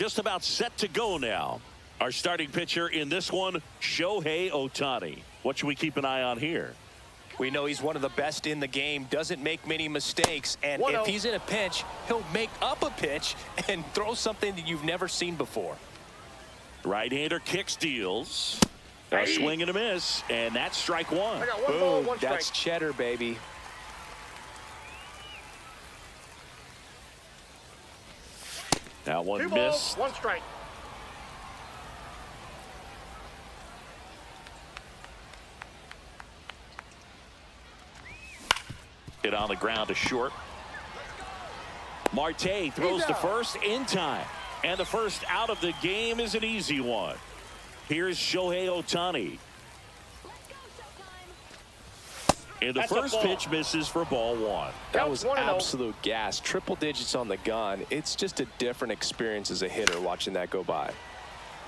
just about set to go now. Our starting pitcher in this one, Shohei Ohtani. What should we keep an eye on here? We know he's one of the best in the game, doesn't make many mistakes, and if he's in a pinch, he'll make up a pitch and throw something that you've never seen before. Right-hander kicks, deals. A swing and a miss, and that's strike one. Boom, that's cheddar, baby. That one 2 balls, missed. 1 strike. Hit on the ground to short. Marte throws to first in time. And the first out of the game is an easy one. Here's Shohei Ohtani. And the first pitch misses for ball 1. That was absolute gas. Triple digits on the gun. It's just a different experience as a hitter watching that go by.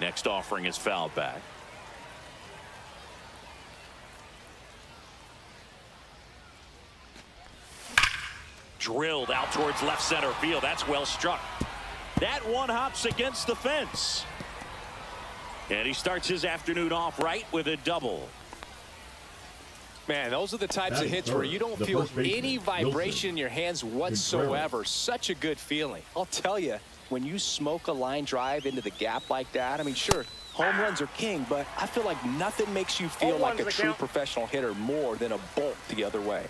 Next offering is fouled back. Drilled out towards left center field. That's well struck. That one hops against the fence. And he starts his afternoon off right with a double. Man, those are the types of hits where you don't feel any vibration in your hands whatsoever. Such a good feeling. I'll tell you, when you smoke a line drive into the gap like that, I mean, sure, home runs are king, but I feel like nothing makes you feel like a true professional hitter more than a bolt the other way.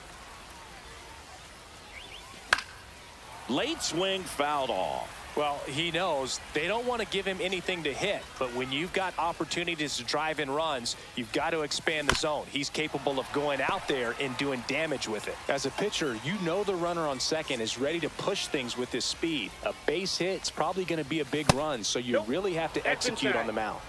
Late swing fouled off. Well, he knows they don't want to give him anything to hit, but when you've got opportunities to drive in runs, you've got to expand the zone. He's capable of going out there and doing damage with it. As a pitcher, you know the runner on second is ready to push things with his speed. A base hit's probably going to be a big run, so you really have to execute on the mound.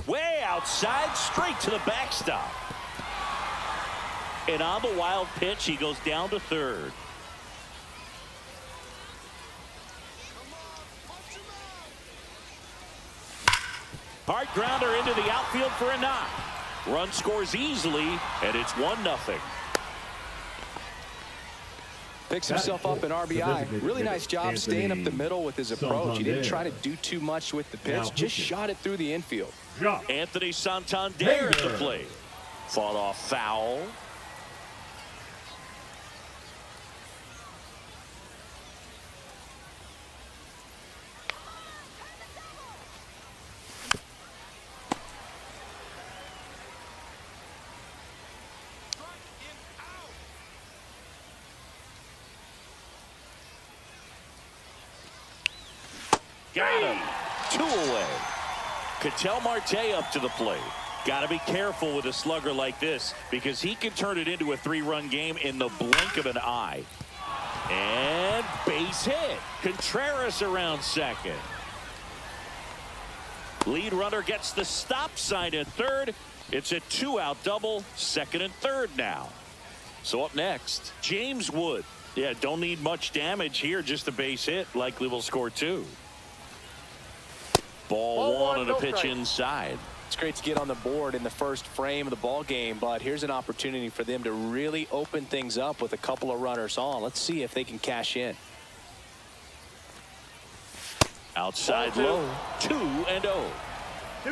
Way outside, straight to the backstop. And on the wild pitch, he goes down to third. Hard grounder into the outfield for a knock. Run scores easily, and it's 1-0. Picks himself up an RBI. Really nice job staying up the middle with his approach. He didn't try to do too much with the pitch, just shot it through the infield. Anthony Santander at the plate. Fought off foul. Got him. 2 away. Ketel Marte up to the plate. Got to be careful with a slugger like this because he can turn it into a 3-run game in the blink of an eye. And base hit. Contreras around second. Lead runner gets the stop sign at third. It's a 2-out double, second and third now. So up next, James Wood. Yeah, don't need much damage here, just a base hit. Likely will score 2. Ball 1 and a pitch inside. It's great to get on the board in the first frame of the ball game, but here's an opportunity for them to really open things up with a couple of runners on. Let's see if they can cash in. Outside low, 2-0.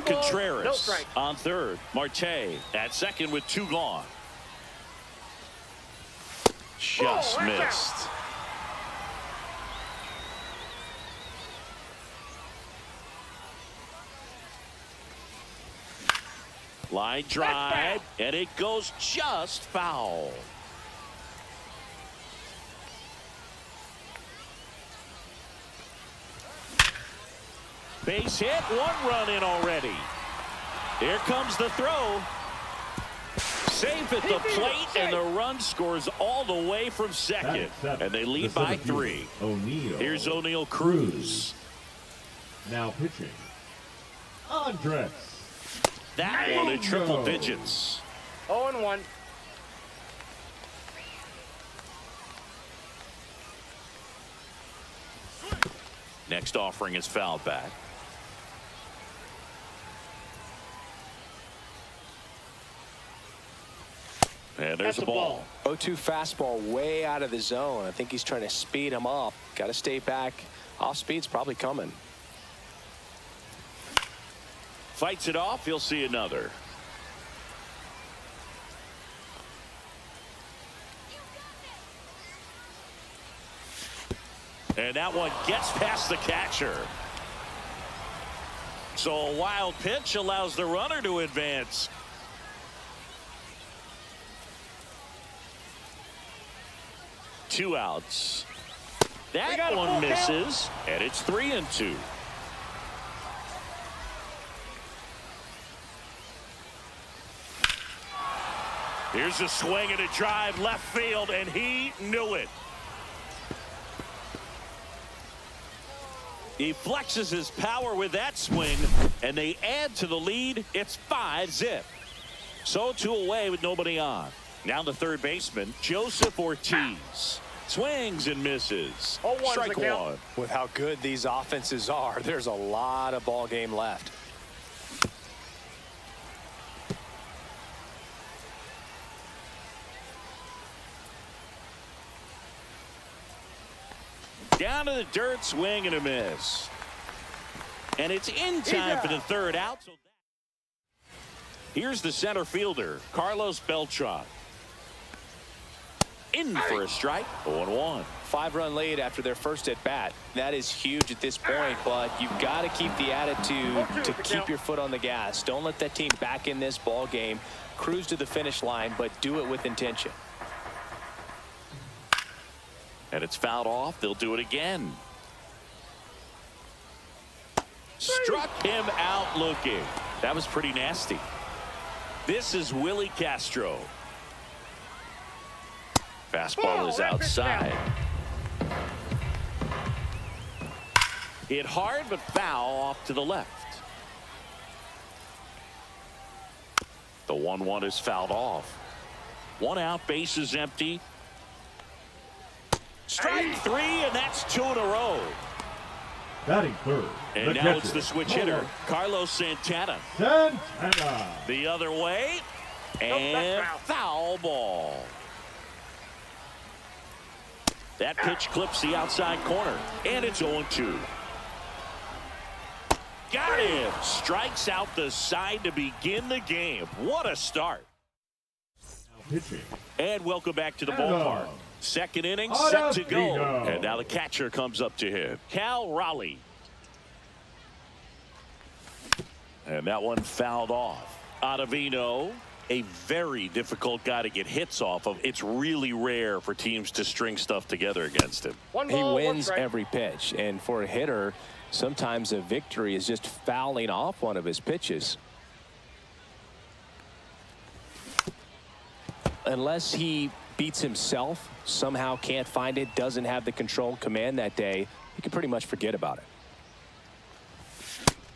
Contreras on third. Marte at second with 2 gone. Just missed. Line drive, and it goes just foul. Base hit, 1 run in already. Here comes the throw. Safe at the plate, and the run scores all the way from second. And they lead by 3. Here's O'Neal Cruz. Now pitching, Andres. That one in triple digits. 0-1. Next offering is fouled back. And there's a ball. 0-2 fastball way out of the zone. I think he's trying to speed him up. Got to stay back. Off speed's probably coming. Fights it off. He'll see another. And that one gets past the catcher. So a wild pitch allows the runner to advance. Two outs. That one misses, and it's 3-2. Here's a swing and a drive left field, and he knew it. He flexes his power with that swing, and they add to the lead. It's 5-0. So 2 away with nobody on. Now the third baseman, Joseph Ortiz. Swings and misses. Strike one. With how good these offenses are, there's a lot of ball game left. Down to the dirt, swing and a miss. And it's in time for the third out. So here's the center fielder, Carlos Beltran. In for a strike, 0-1. 5-run lead after their first at bat. That is huge at this point, but you've got to keep the attitude to keep your foot on the gas. Don't let that team back in this ball game. Cruise to the finish line, but do it with intention. And it's fouled off. They'll do it again. Struck him out looking. That was pretty nasty. This is Willie Castro. Fastball is outside. Hit hard but foul off to the left. The 1-1 is fouled off. 1 out, base is empty. Strike 3, and that's 2 in a row. Batting third. And now catcher. it's the switch hitter, Carlos Santana. Santana. The other way, and foul ball. That pitch clips the outside corner, and it's 0-2. Got him. Strikes out the side to begin the game. What a start. Pitching. And welcome back to the ballpark. Second inning set to go. And now the catcher comes up to him, Cal Raleigh. And that one fouled off. Ottavino, a very difficult guy to get hits off of. It's really rare for teams to string stuff together against him. He wins every pitch, and for a hitter, sometimes a victory is just fouling off one of his pitches. Unless he beats himself, somehow can't find it, doesn't have the control command that day, you can pretty much forget about it.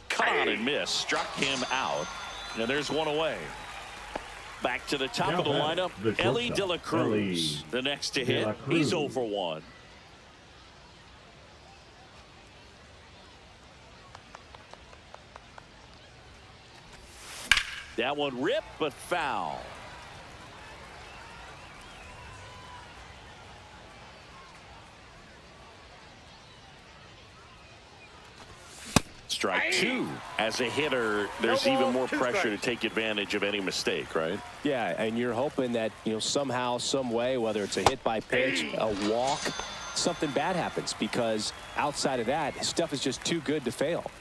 Caught and missed. Struck him out. And there's 1 away. Back to the top of the lineup, Ellie De La Cruz. The next to hit, he's 0 for 1. That one ripped, but foul. Strike 2. As a hitter, there's even more pressure to take advantage of any mistake, right? Yeah, and you're hoping that, somehow, some way, whether it's a hit by pitch, a walk, something bad happens, because outside of that, stuff is just too good to fail.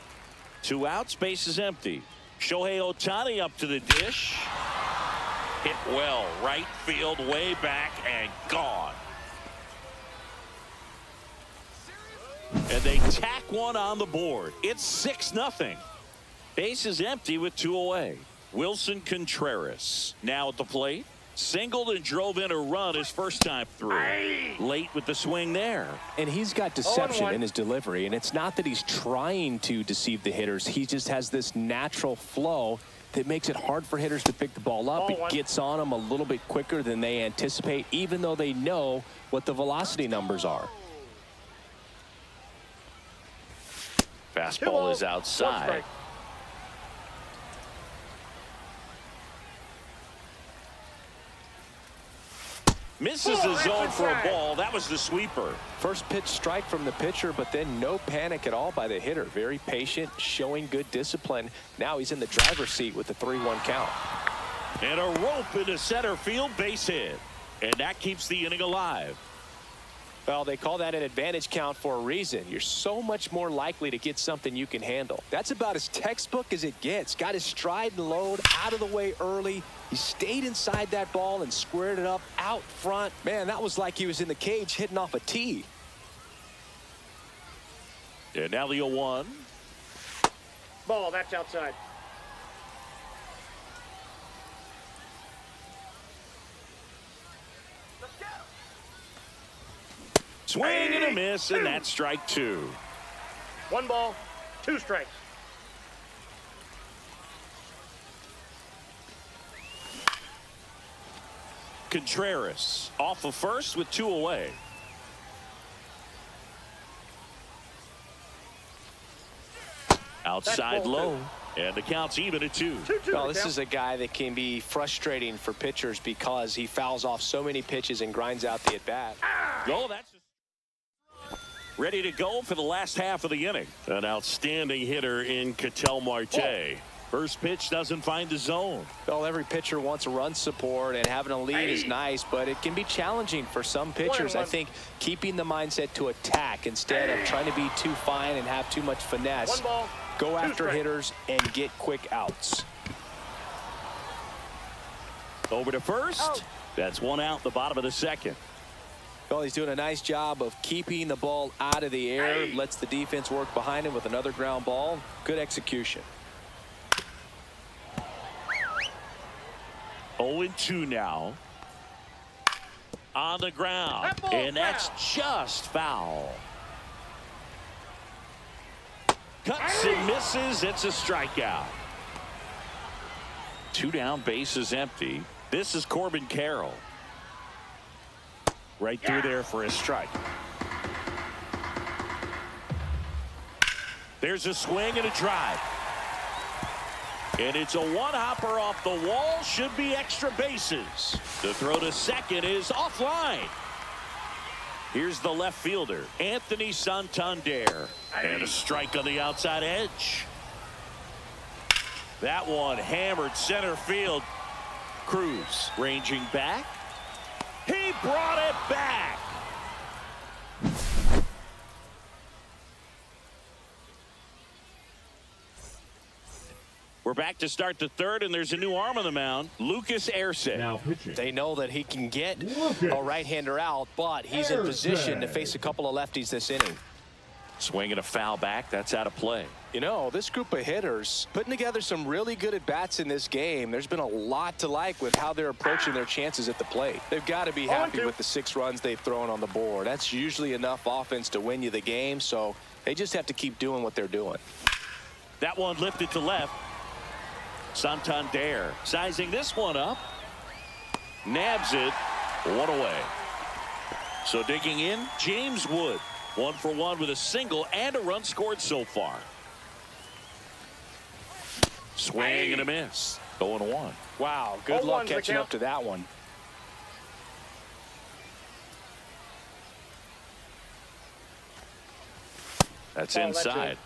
2 outs, base is empty. Shohei Ohtani up to the dish. Hit well, right field, way back, and gone. And they tack one on the board. It's 6-0. Base is empty with 2 away. Wilson Contreras now at the plate. Singled and drove in a run his first time through. Late with the swing there. And he's got deception in his delivery, and it's not that he's trying to deceive the hitters. He just has this natural flow that makes it hard for hitters to pick the ball up. It gets on them a little bit quicker than they anticipate, even though they know what the velocity numbers are. Fastball is outside. Misses the zone for a ball. That was the sweeper. First pitch strike from the pitcher, but then no panic at all by the hitter. Very patient, showing good discipline. Now he's in the driver's seat with the 3-1 count. And a rope into center field, base hit. And that keeps the inning alive. Well, they call that an advantage count for a reason. You're so much more likely to get something you can handle. That's about as textbook as it gets. Got his stride and load out of the way early. He stayed inside that ball and squared it up out front. Man, that was like he was in the cage hitting off a tee. And now the 0-1. Ball, that's outside. Swing and a miss, and that's strike 2. 1 ball, 2 strikes. Contreras off of first with 2 away. Outside low, and the count's even at 2. Well, this is a guy that can be frustrating for pitchers because he fouls off so many pitches and grinds out the at-bat. Oh, that's ready to go for the last half of the inning. An outstanding hitter in Ketel Marte. First pitch doesn't find the zone. Well, every pitcher wants a run support, and having a lead is nice, but it can be challenging for some pitchers. I think keeping the mindset to attack instead of trying to be too fine and have too much finesse. 1 ball, go after hitters and get quick outs. Over to first. That's 1 out, the bottom of the second. Well, he's doing a nice job of keeping the ball out of the air. Lets the defense work behind him with another ground ball. Good execution. 0-2 now. On the ground. And that's just foul. Cuts and misses. It's a strikeout. 2 down, base is empty. This is Corbin Carroll. Right through there for a strike. There's a swing and a drive. And it's a one-hopper off the wall. Should be extra bases. The throw to second is offline. Here's the left fielder, Anthony Santander. And a strike on the outside edge. That one hammered center field. Cruz ranging back. He brought it back. We're back to start the third, and there's a new arm on the mound, Lucas Erceg. Now pitching. They know that he can get a right-hander out, but he's in position to face a couple of lefties this inning. Swinging a foul back. That's out of play. You know, this group of hitters putting together some really good at-bats in this game. There's been a lot to like with how they're approaching their chances at the plate. They've got to be happy with the 6 runs they've thrown on the board. That's usually enough offense to win you the game, so they just have to keep doing what they're doing. That one lifted to left. Santander sizing this one up. Nabs it. 1 away. So digging in, James Wood. 1 for 1 with a single and a run scored so far. Swing and a miss. 0-1. Wow, good luck catching up to that one. That's inside.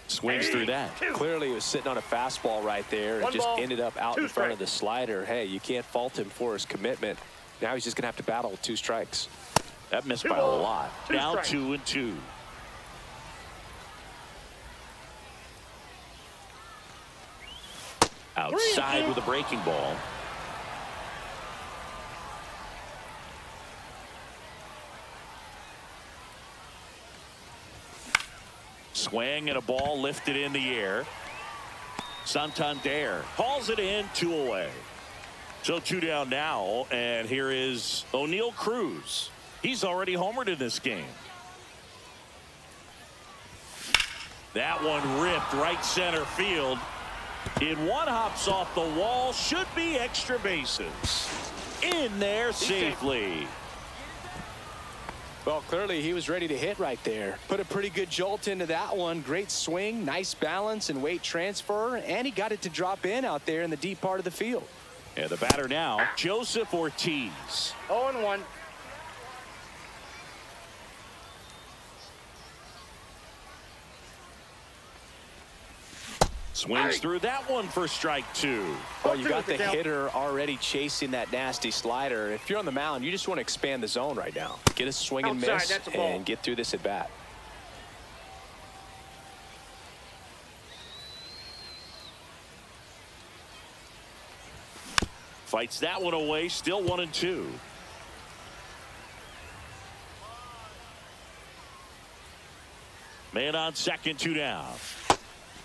Swings through that. Clearly he was sitting on a fastball right there and just ended up out in front of the slider. Hey, you can't fault him for his commitment. Now he's just going to have to battle with 2 strikes. That missed by a lot. Now 2-2. Outside with a breaking ball. Swing and a ball lifted in the air. Santander hauls it in, 2 away. So 2 down now, and here is O'Neal Cruz. He's already homered in this game. That one ripped right center field. It one hops off the wall. Should be extra bases. In there safely. Well, clearly he was ready to hit right there. Put a pretty good jolt into that one. Great swing, nice balance and weight transfer, and he got it to drop in out there in the deep part of the field. And the batter now, Joseph Ortiz. 0-1. Swings through that one for strike 2. Well, you got the hitter already chasing that nasty slider. If you're on the mound, you just want to expand the zone right now. Get a swing and miss and get through this at bat. Fights that one away, still 1-2. Man on second, 2 down.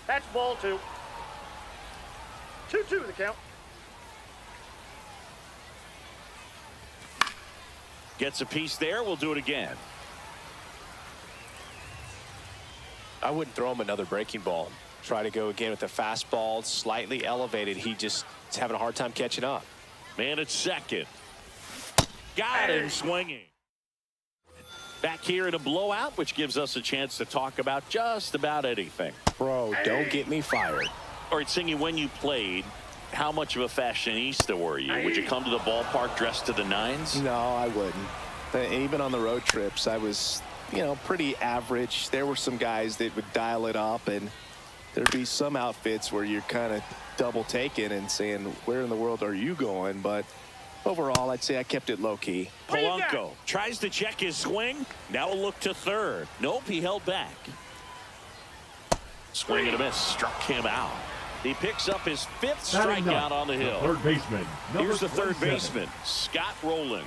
That's ball 2. 2-2 the count. Gets a piece there. We'll do it again. I wouldn't throw him another breaking ball. Try to go again with the fastball, slightly elevated. He just is having a hard time catching up. Man at second. Got him swinging. Back here in a blowout, which gives us a chance to talk about just about anything. Bro, don't get me fired. All right, Singy, when you played, how much of a fashionista were you? Would you come to the ballpark dressed to the nines? No, I wouldn't. Even on the road trips, I was, pretty average. There were some guys that would dial it up, and there'd be some outfits where you're kind of double taking and saying, where in the world are you going? But overall, I'd say I kept it low-key. Polanco tries to check his swing. Now a look to third. Nope, he held back. Swing and a miss. Struck him out. He picks up his 5th strikeout on the hill. Third baseman. Here's the third baseman, Scott Rowland.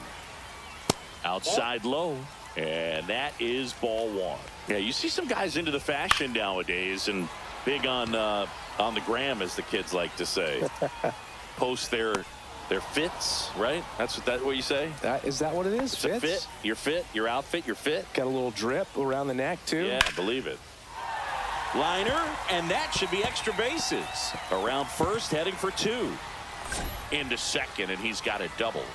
Outside low. And that is ball 1. Yeah, you see some guys into the fashion nowadays and big on the gram, as the kids like to say. Post their fits, right? That's what you say? Is that what it is? It's a fit. Your fit, your outfit, your fit. Got a little drip around the neck, too. Yeah, believe it. Liner, and that should be extra bases. Around first, heading for 2. Into second, and he's got a double.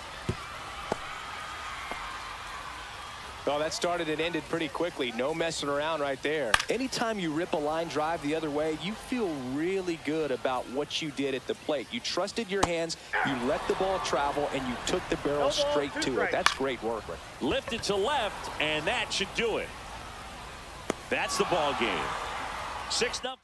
Well, that started and ended pretty quickly. No messing around right there. Anytime you rip a line drive the other way, you feel really good about what you did at the plate. You trusted your hands, you let the ball travel, and you took the barrel straight to it. That's great work. Lifted to left, and that should do it. That's the ball game. 6-0.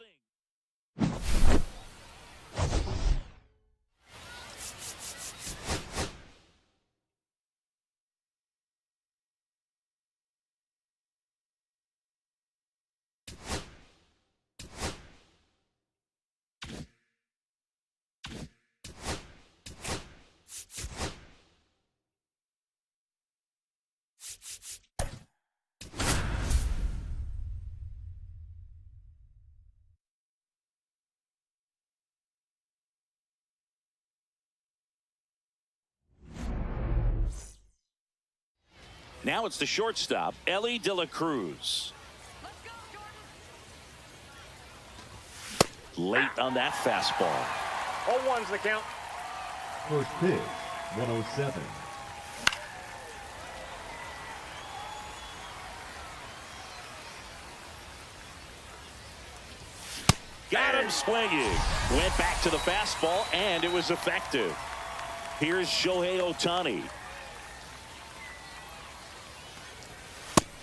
Now it's the shortstop, Ellie De La Cruz. Late on that fastball. 0-1's the count. First pitch, 107. Got him swinging. Went back to the fastball, and it was effective. Here's Shohei Ohtani.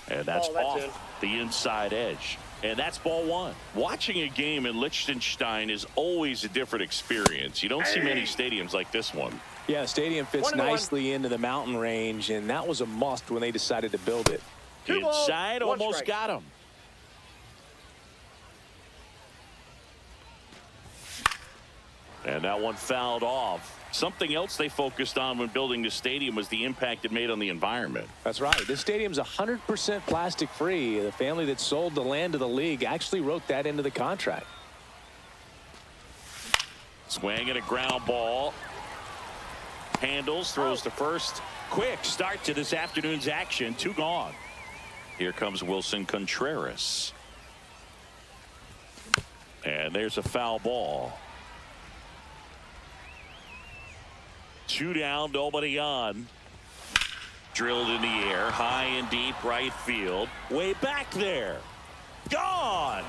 And that's off the inside edge. And that's ball 1. Watching a game in Liechtenstein is always a different experience. You don't see many stadiums like this one. Yeah, the stadium fits nicely into the mountain range, and that was a must when they decided to build it. Inside, almost got him. And that one fouled off. Something else they focused on when building the stadium was the impact it made on the environment. That's right. This stadium's 100% plastic free. The family that sold the land to the league actually wrote that into the contract. Swing and a ground ball. Handles, throws to first. Quick start to this afternoon's action. 2 gone. Here comes Wilson Contreras. And there's a foul ball. 2 down, nobody on. Drilled in the air, high and deep right field. Way back there. Gone.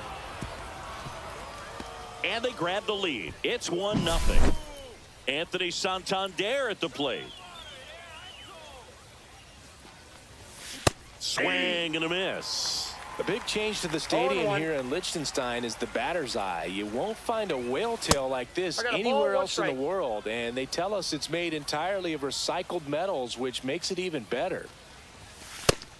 And they grab the lead. It's 1-0. Anthony Santander at the plate. Swing and a miss. The big change to the stadium here in Liechtenstein is the batter's eye. You won't find a whale tail like this anywhere else in the world, and they tell us it's made entirely of recycled metals, which makes it even better.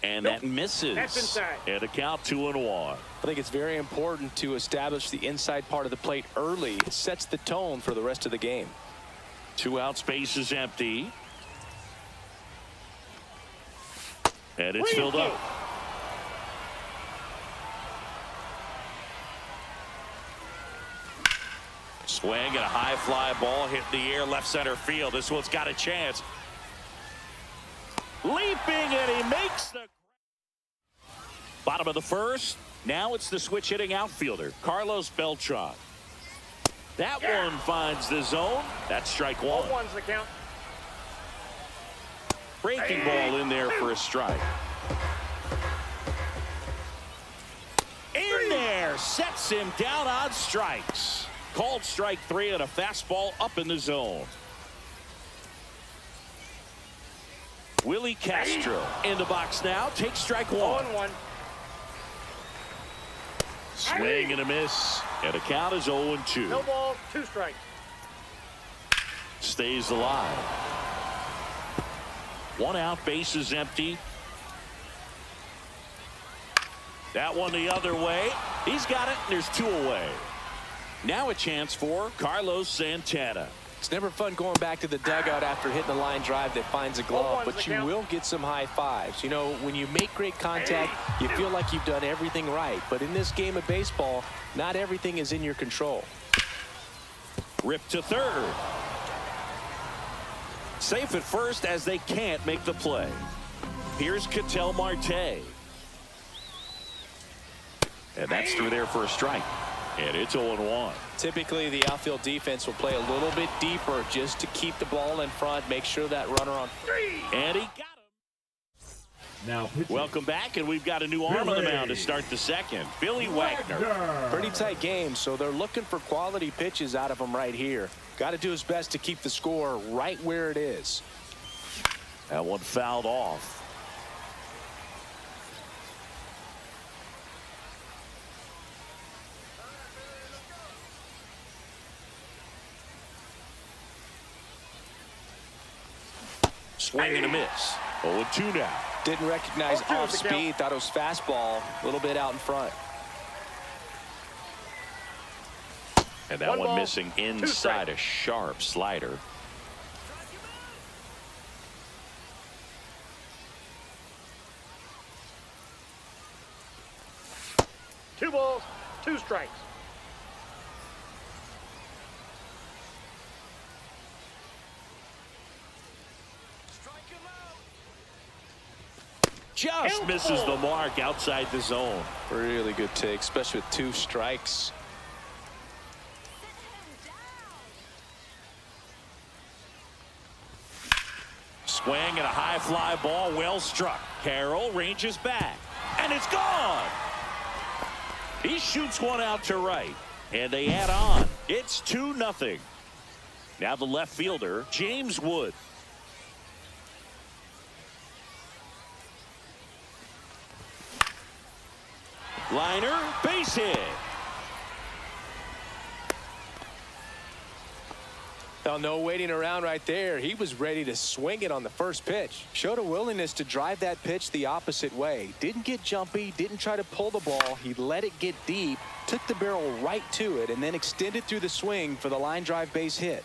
And that misses. That's inside. And a count 2-1. I think it's very important to establish the inside part of the plate early. It sets the tone for the rest of the game. 2 out, space is empty. And it's filled up. Swing and a high fly ball hit in the air left center field. This one's got a chance. Leaping, and he makes the bottom of the first. Now it's the switch hitting outfielder, Carlos Beltran. That one finds the zone. That's strike one. 0-1's the count. Breaking ball in there for a strike. In there, sets him down on strikes. Called strike 3 and a fastball up in the zone. Willie Castro in the box now. Takes strike 1. 0-1. Swing and a miss. And the count is 0-2. No ball, 2 strikes. Stays alive. 1 out, bases empty. That one the other way. He's got it, and there's 2 away. Now a chance for Carlos Santana. It's never fun going back to the dugout after hitting a line drive that finds a glove, 0-1's but the you count. will get some high fives. You know, when you make great contact, you feel like you've done everything right. But in this game of baseball, not everything is in your control. Ripped to third. Safe at first as they can't make the play. Here's Ketel Marte. And that's through there for a strike. And it's 0-1. Typically, the outfield defense will play a little bit deeper just to keep the ball in front, make sure that runner on. And he got him. Now pitching. Welcome back, and we've got a new arm on the mound to start the second. Billy Wagner. Pretty tight game, so they're looking for quality pitches out of him right here. Got to do his best to keep the score right where it is. That one fouled off. Swing and a miss. 0-2 now. Didn't recognize 0-2 off is the count. speed. Thought it was fastball. A little bit out in front. And that 1 one ball, missing 2 inside strikes. a sharp slider. Two balls, 2 strikes. Just misses the mark outside the zone. Really good take, especially with 2 strikes. Swing and a high fly ball, well struck. Carroll ranges back, and it's gone. He shoots one out to right, and they add on. It's 2-0. Now the left fielder, James Wood. Liner, base hit. Now, no waiting around right there. He was ready to swing it on the first pitch. Showed a willingness to drive that pitch the opposite way. Didn't get jumpy, didn't try to pull the ball. He let it get deep, took the barrel right to it, and then extended through the swing for the line drive base hit.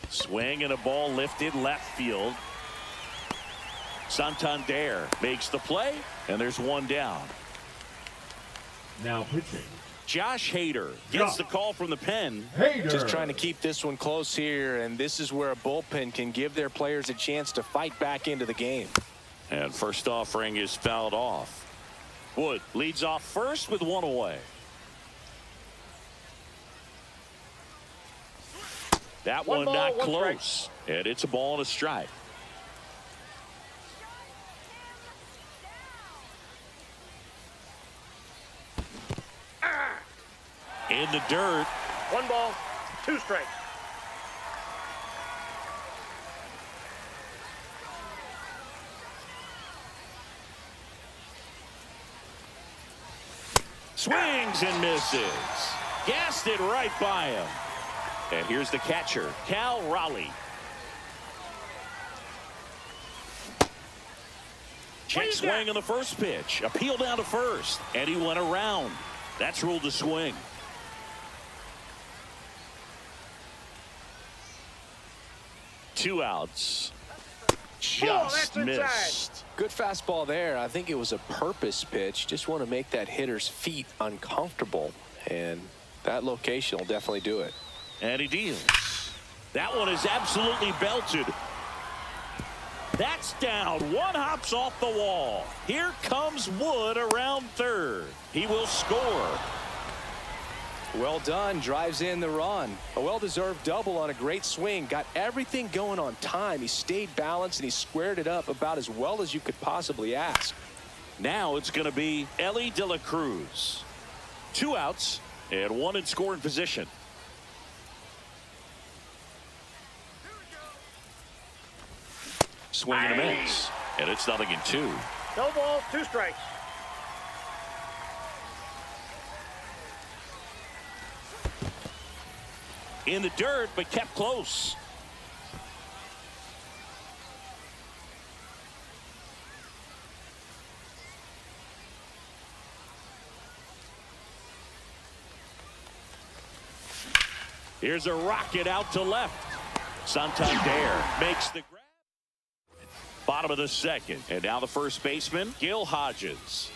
Swing and a ball lifted left field. Santander makes the play, and there's 1 down. Now pitching. Josh Hader gets the call from the pen. Hader. Just trying to keep this one close here, and this is where a bullpen can give their players a chance to fight back into the game. And first offering is fouled off. Wood leads off first with 1 away. That One one ball, not one strike. close. And it's a ball and a strike. In the dirt. 1 ball, 2 strikes. Swings and misses. Gassed it right by him. And here's the catcher, Cal Raleigh. Check swing on the first pitch. Appeal down to first. And he went around. That's ruled a swing. Two outs. Just missed. Good fastball there. I think it was a purpose pitch. Just want to make that hitter's feet uncomfortable. And that location will definitely do it. And he deals. That one is absolutely belted. That's down. One hops off the wall. Here comes Wood around third. He will score. Well done. Drives in the run. A well-deserved double on a great swing. Got everything going on time. He stayed balanced and he squared it up about as well as you could possibly ask. Now it's going to be Ellie De La Cruz. Two outs and one in scoring position. Swing and a miss. And it's 0-2. No balls, 2 strikes. In the dirt, but kept close. Here's a rocket out to left. Santander makes the grab. Bottom of the second. And now the first baseman, Gil Hodges.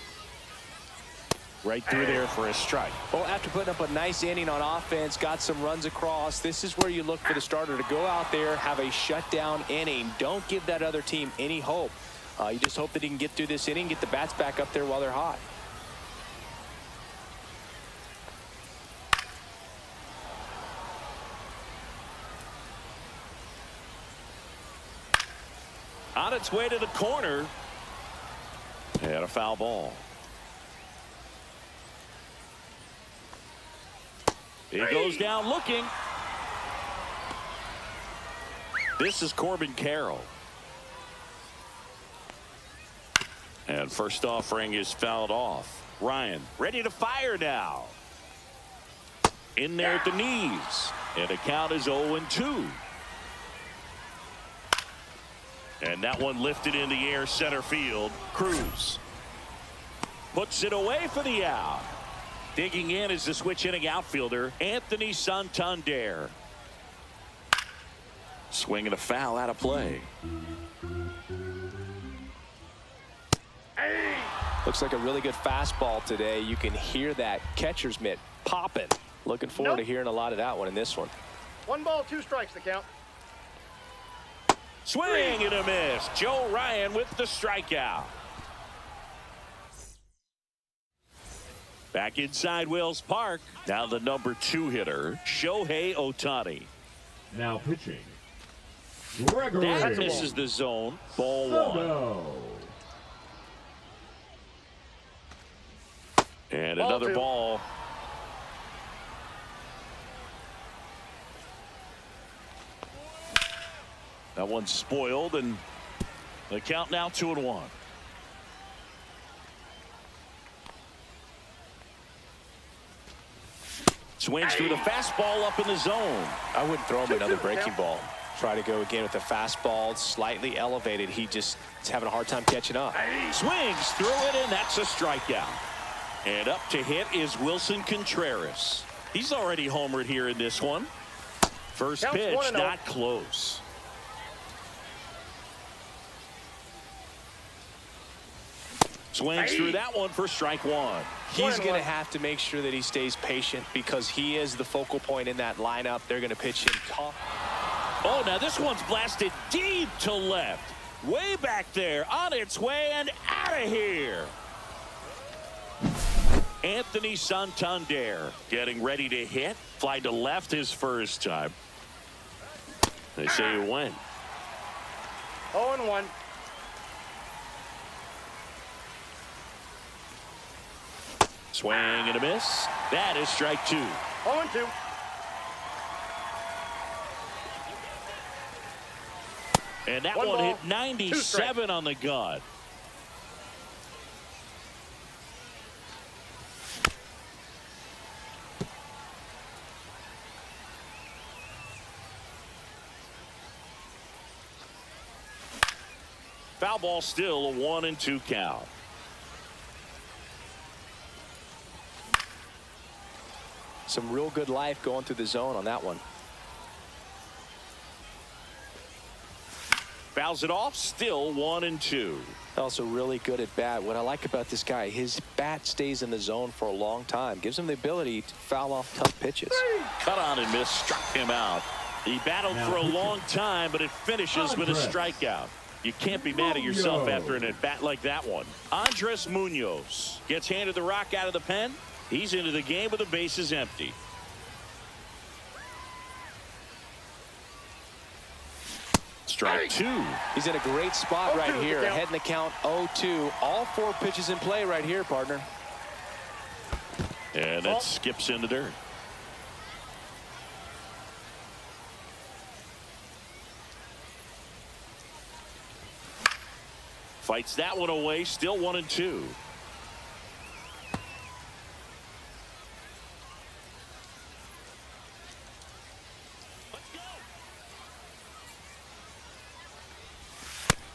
Right through there for a strike. Well, after putting up a nice inning on offense, got some runs across, this is where you look for the starter to go out there, have a shutdown inning. Don't give that other team any hope. You just hope that he can get through this inning, get the bats back up there while they're hot. On its way to the corner. And a foul ball. He goes down looking. This is Corbin Carroll. And first offering is fouled off. Ryan ready to fire now. In there at the knees. And the count is 0-2. And that one lifted in the air center field. Cruz puts it away for the out. Digging in is the switch hitting outfielder, Anthony Santander. Swinging a foul out of play. Looks like a really good fastball today. You can hear that catcher's mitt popping. Looking forward to hearing a lot of that one in this one. 1 ball, 2 strikes the count. Swing and a miss. Joe Ryan with the strikeout. Back inside Wells Park. Now the #2 hitter, Shohei Ohtani. Now pitching, Gregory. That misses the zone. Ball 1. And Ball another 2. ball. That one's spoiled, and the count now 2-1. Swings through the fastball up in the zone. I wouldn't throw him another breaking ball. Try to go again with the fastball, slightly elevated. He just is having a hard time catching up. Swings through it, and that's a strikeout. And up to hit is Wilson Contreras. He's already homered here in this one. First Counts pitch, 1-0. not close. Swings through that one for strike 1. He's going to have to make sure that he stays patient because he is the focal point in that lineup. They're going to pitch him tough. Oh, now this one's blasted deep to left. Way back there, on its way and out of here. Anthony Santander getting ready to hit. Fly to left his first time. They say you win. 0-1. Swing and a miss. That is strike 2. 0-2. And that One one ball, hit 97 on the gun. Foul ball, still a 1-2 count. Some real good life going through the zone on that one. Fouls it off, still 1-2. Also really good at bat. What I like about this guy, his bat stays in the zone for a long time. Gives him the ability to foul off tough pitches. Cut on and miss, struck him out. He battled for a long time, but it finishes with a strikeout. You can't be mad at yourself after an at-bat like that one. Andres Munoz gets handed the rock out of the pen. He's into the game with the bases empty. Strike 2. He's in a great spot right 0-2 here. the count. Ahead in the count 0-2. All 4 pitches in play right here, partner. And it skips in the dirt. Fights that one away, still 1-2.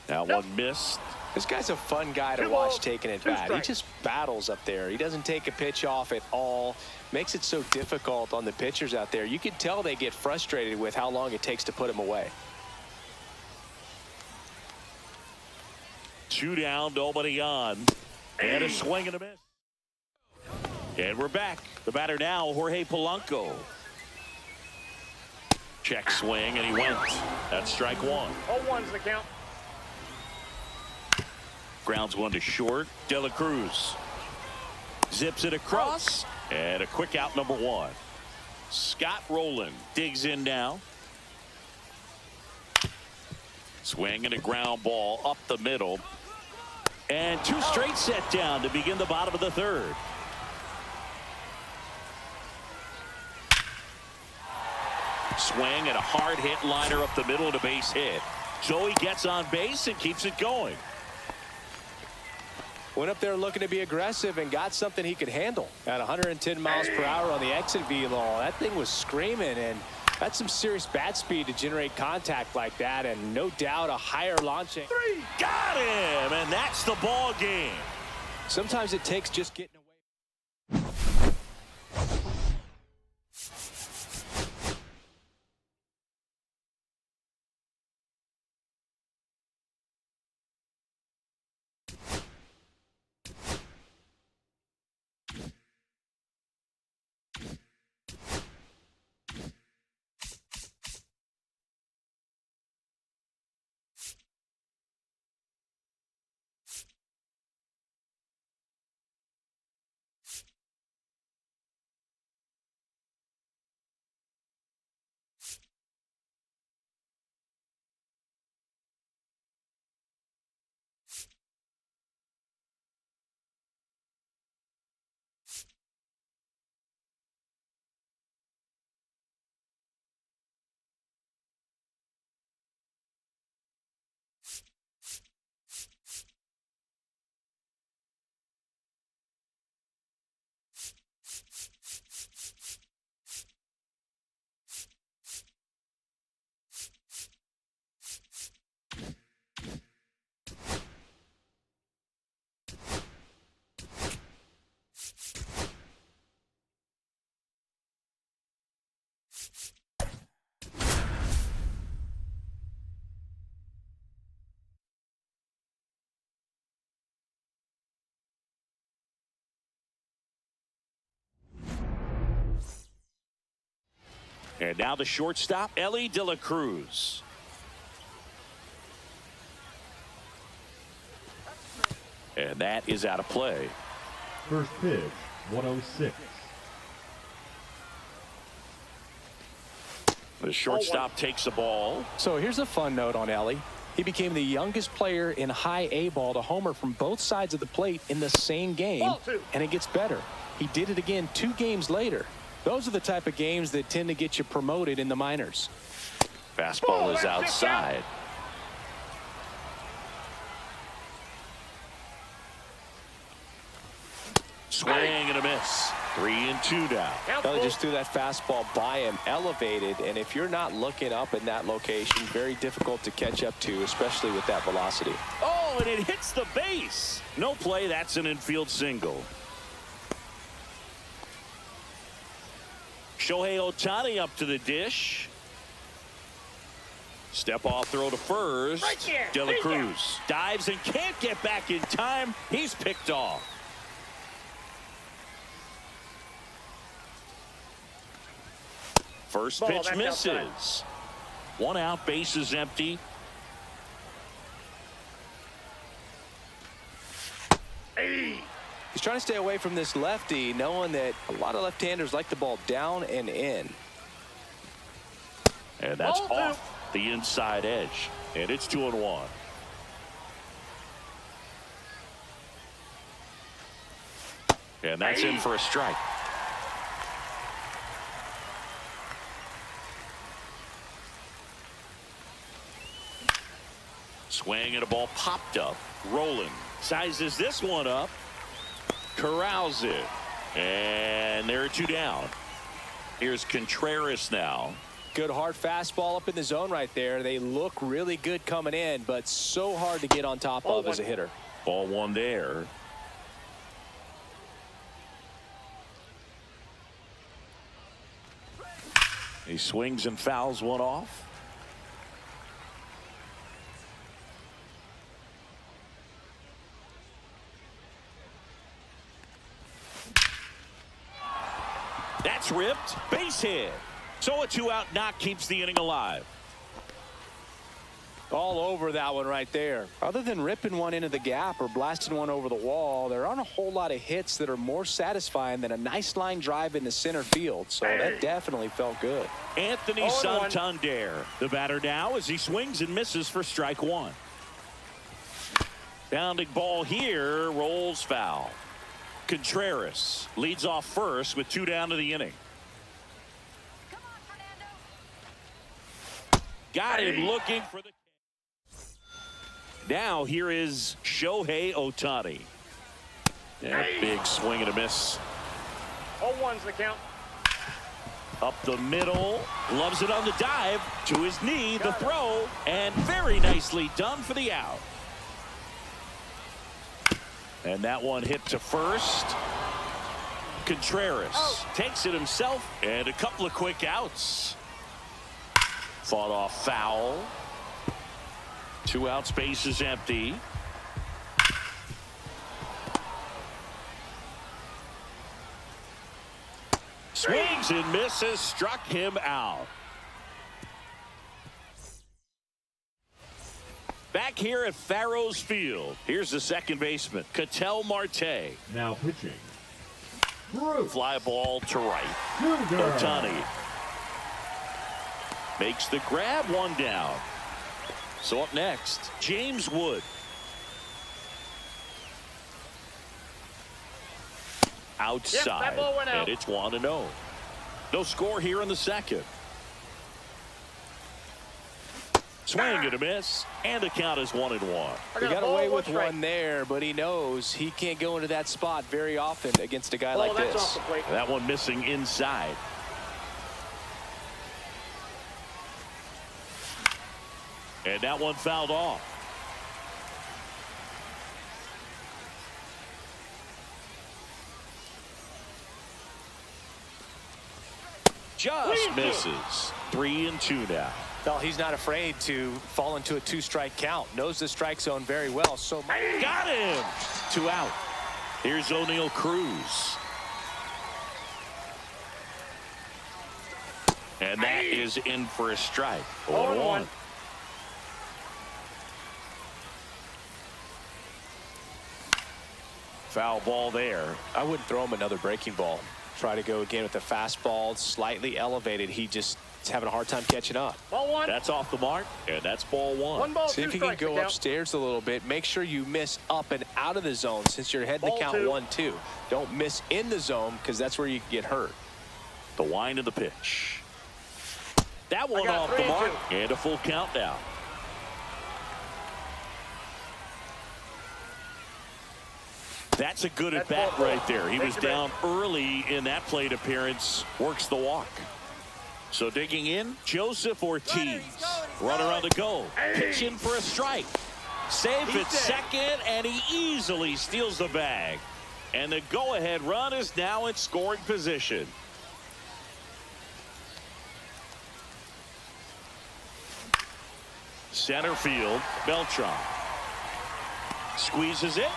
That one missed. This guy's a fun guy to 2 watch balls, taking at 2 bat. He strikes. just battles up there. He doesn't take a pitch off at all. Makes it so difficult on the pitchers out there. You can tell they get frustrated with how long it takes to put him away. 2 down, nobody on. And a swing and a miss. And we're back. The batter now, Jorge Polanco. Check swing, and he went. That's strike 1. 0-1's the count. Grounds one to short. De La Cruz zips it across, and a quick out, number 1. Scott Rowland digs in now. Swing and a ground ball up the middle. And 2 straight set down to begin the bottom of the 3rd. Swing and a hard hit liner up the middle and a base hit. So he gets on base and keeps it going. Went up there looking to be aggressive and got something he could handle. At 110 miles per hour on the exit velo, that thing was screaming, and that's some serious bat speed to generate contact like that, and no doubt a higher launching. 3. Got him, and that's the ball game. Sometimes it takes just getting away. And now the shortstop, Ellie De La Cruz. And that is out of play. First pitch, 106. The shortstop takes the ball. So here's a fun note on Ellie. He became the youngest player in high A ball to homer from both sides of the plate in the same game, and it gets better. He did it again 2 games later. Those are the type of games that tend to get you promoted in the minors. Fastball is outside. Swing and a miss. 3-2 now. Ellie just threw that fastball by him, elevated, and if you're not looking up in that location, very difficult to catch up to, especially with that velocity. Oh, and it hits the base. No play. That's an infield single. Shohei Ohtani up to the dish. Step off throw to first. De La Cruz dives and can't get back in time. He's picked off. First pitch misses. 1 out, bases empty. He's trying to stay away from this lefty, knowing that a lot of left-handers like the ball down and in. And that's off the inside edge. And it's 2-1. And that's in for a strike. Swing and a ball popped up. Rolling. Sizes this one up. Corrals it. And there are 2 down. Here's Contreras now. Good hard fastball up in the zone right there. They look really good coming in, but so hard to get on top of as a hitter. Ball 1 there. He swings and fouls one off. That's ripped. Base hit. So a 2-out knock keeps the inning alive. All over that one right there. Other than ripping one into the gap or blasting one over the wall, there aren't a whole lot of hits that are more satisfying than a nice line drive into center field. So that definitely felt good. Anthony Santander, the batter now as he swings and misses for strike 1. Bounding ball here, rolls foul. Contreras leads off first with 2 down to the inning. Got him looking for the. Now here is Shohei Ohtani. And a big swing and a miss. 0-1's the count. Up the middle, gloves it on the dive to his knee, the throw, and very nicely done for the out. And that one hit to first. Contreras takes it himself, and a couple of quick outs. Fought off foul. 2 outs, base is empty. Swings and misses, struck him out. Back here at Farrows Field, here's the second baseman, Ketel Marte. Now pitching. Fly ball to right. Cougar. Ohtani makes the grab, 1 down. So up next, James Wood. Outside, that ball went out. and it's 1-0. No score here in the second. Swing and a miss, and the count is 1-1. He got away with one there, but he knows he can't go into that spot very often against a guy like that's this. off the plate. That one missing inside. And that one fouled off. Just misses. 3-2 now. Well, he's not afraid to fall into a 2-strike count. Knows the strike zone very well. So got him. 2 out. Here's O'Neal Cruz. And that is in for a strike. 0-1. Foul ball there. I wouldn't throw him another breaking ball. Try to go again with the fastball, slightly elevated. He just He's having a hard time catching up. Ball one. That's off the mark, and that's ball one. One ball, See two if you can strikes go to count. upstairs a little bit. Make sure you miss up and out of the zone since you're heading Ball to count two. 1-2. Don't miss in the zone because that's where you can get hurt. The wind of the pitch. That one got off the 3 and mark, 2. and a full count now. That's a good That's at-bat ball right there. He Take was your down early in that plate appearance. Works the walk. So digging in, Joseph Ortiz. Runner on the go. Pitching for a strike. Safe at second, and he easily steals the bag. And the go-ahead run is now in scoring position. Center field, Beltran. Squeezes it,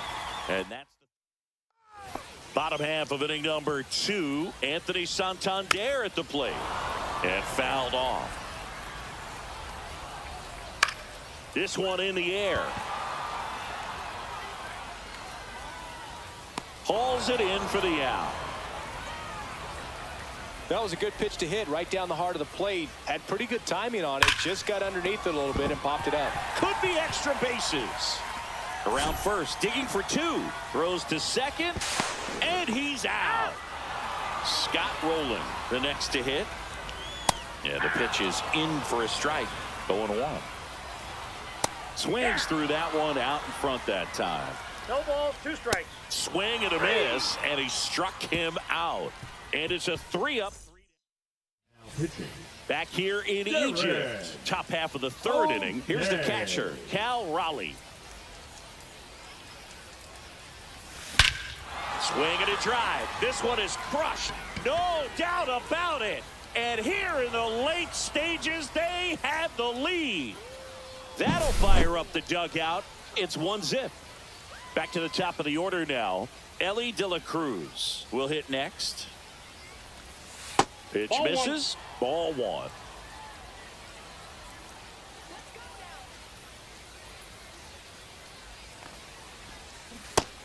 and that's the bottom half of inning number 2. Anthony Santander at the plate, and fouled off. This one in the air. Hauls it in for the out. That was a good pitch to hit right down the heart of the plate. Had pretty good timing on it. Just got underneath it a little bit and popped it up. Could be extra bases. Around first, digging for 2. Throws to second, and he's out. Scott Rowland, the next to hit. Yeah, the pitch is in for a strike. 0-1. Swings through that one out in front that time. No balls, 2 strikes. Swing and a miss, and he struck him out. And it's a 3-up. Now pitching. Back here in Egypt. Top half of the 3rd inning. Here's the catcher, Cal Raleigh. Swing and a drive. This one is crushed. No doubt about it. And here in the late stages, they have the lead. That'll fire up the dugout. It's 1-0. Back to the top of the order now. Ellie De La Cruz will hit next. Pitch Ball misses. Ball 1.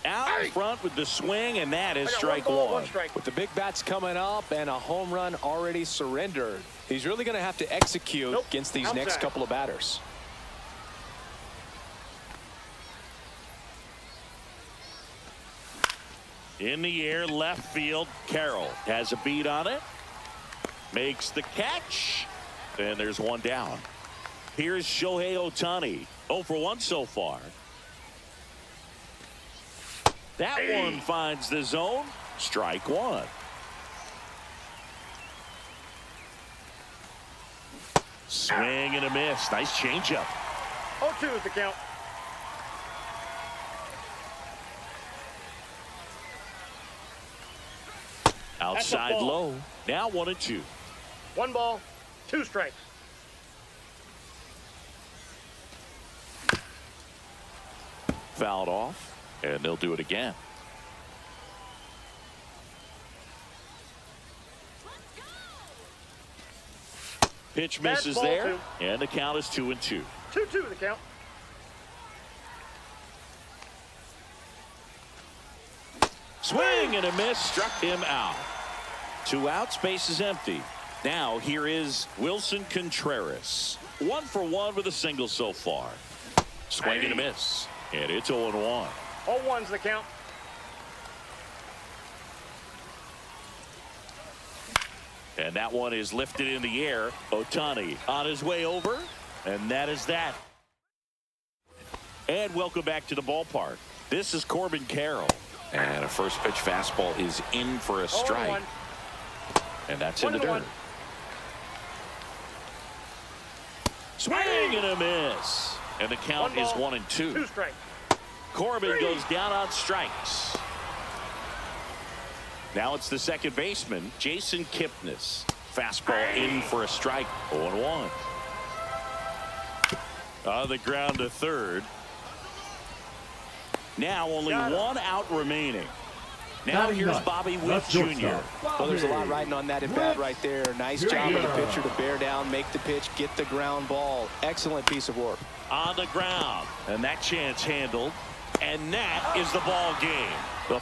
Out in front with the swing, and that is strike 1. Strike. With the big bats coming up and a home run already surrendered, he's really going to have to execute against these next Outside. couple of batters. In the air, left field. Carroll has a beat on it. Makes the catch. And there's one down. Here's Shohei Ohtani. 0 for 1 so far. That one finds the zone. Strike 1. Swing and a miss. Nice changeup. 0-2 is the count. Outside ball. low. Now 1-2. 1 ball, 2 strikes. Fouled off, and they'll do it again. Pitch That's misses ball there, 2. and the count is 2-2. 2-2 the count. Swing and a miss, struck him out. 2 outs, base is empty. Now here is Wilson Contreras. 1 for 1 with a single so far. Swing and a miss, and it's 0-1. 0-1's the count. And that one is lifted in the air. Ohtani on his way over, and that is that. And welcome back to the ballpark. This is Corbin Carroll. And a first pitch fastball is in for a strike. 0-1. And that's in the 1-1. dirt. Swing and a miss. And the count 1 is ball, 1-2. 2 strikes. Corbin goes down on strikes. Now it's the second baseman, Jason Kipnis. Fastball in for a strike. 0-1. On the ground to third. Now only 1 out remaining. Now here's Bobby Witt Jr. Well, there's a lot riding on that at bat right there. Nice job of the pitcher to bear down, make the pitch, get the ground ball. Excellent piece of work. On the ground, and that chance handled, and that is the ball game. The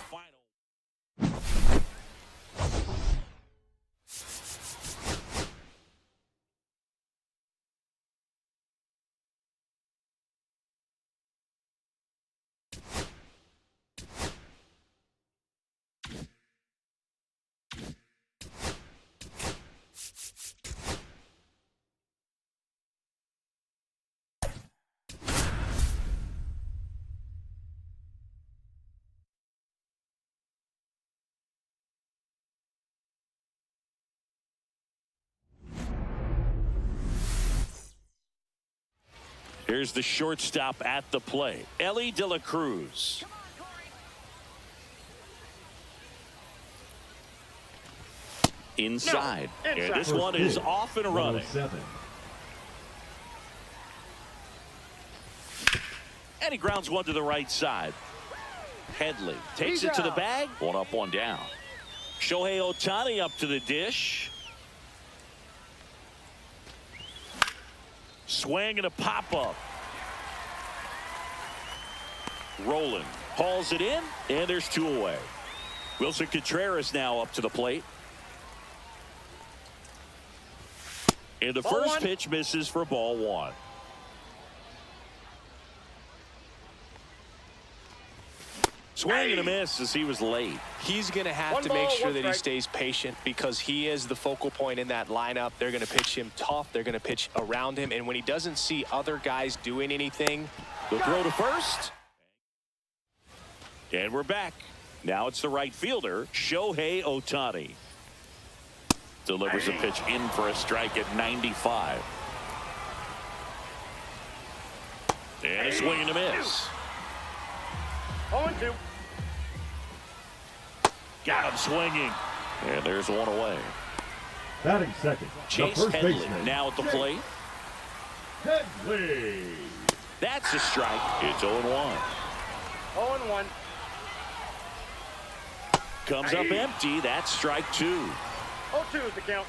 Here's the shortstop at the plate, Ellie De La Cruz. Inside. No. And this First one is pitch, off and running. 107. And he grounds one to the right side. Headley takes He's it to the out. bag. One up, one down. Shohei Ohtani up to the dish. Swing and a pop-up. Rolling. Hauls it in, and there's two away. Wilson Contreras now up to the plate. And the Ball first one. pitch misses for ball one. Swing and a miss as he was late. He's going to have One to ball, make sure one that he strike. stays patient because he is the focal point in that lineup. They're going to pitch him tough. They're going to pitch around him. And when he doesn't see other guys doing anything, The throw to first. And we're back. Now it's the right fielder, Shohei Ohtani. Delivers a pitch in for a strike at 95. And a swing and a miss. 0-2. Got him swinging. And there's one away. Batting second, Chase the first Headley baseman. now at the plate. Headley. That's a strike. It's 0-1. 0-1. Comes up empty. That's strike two. 0-2 is the count.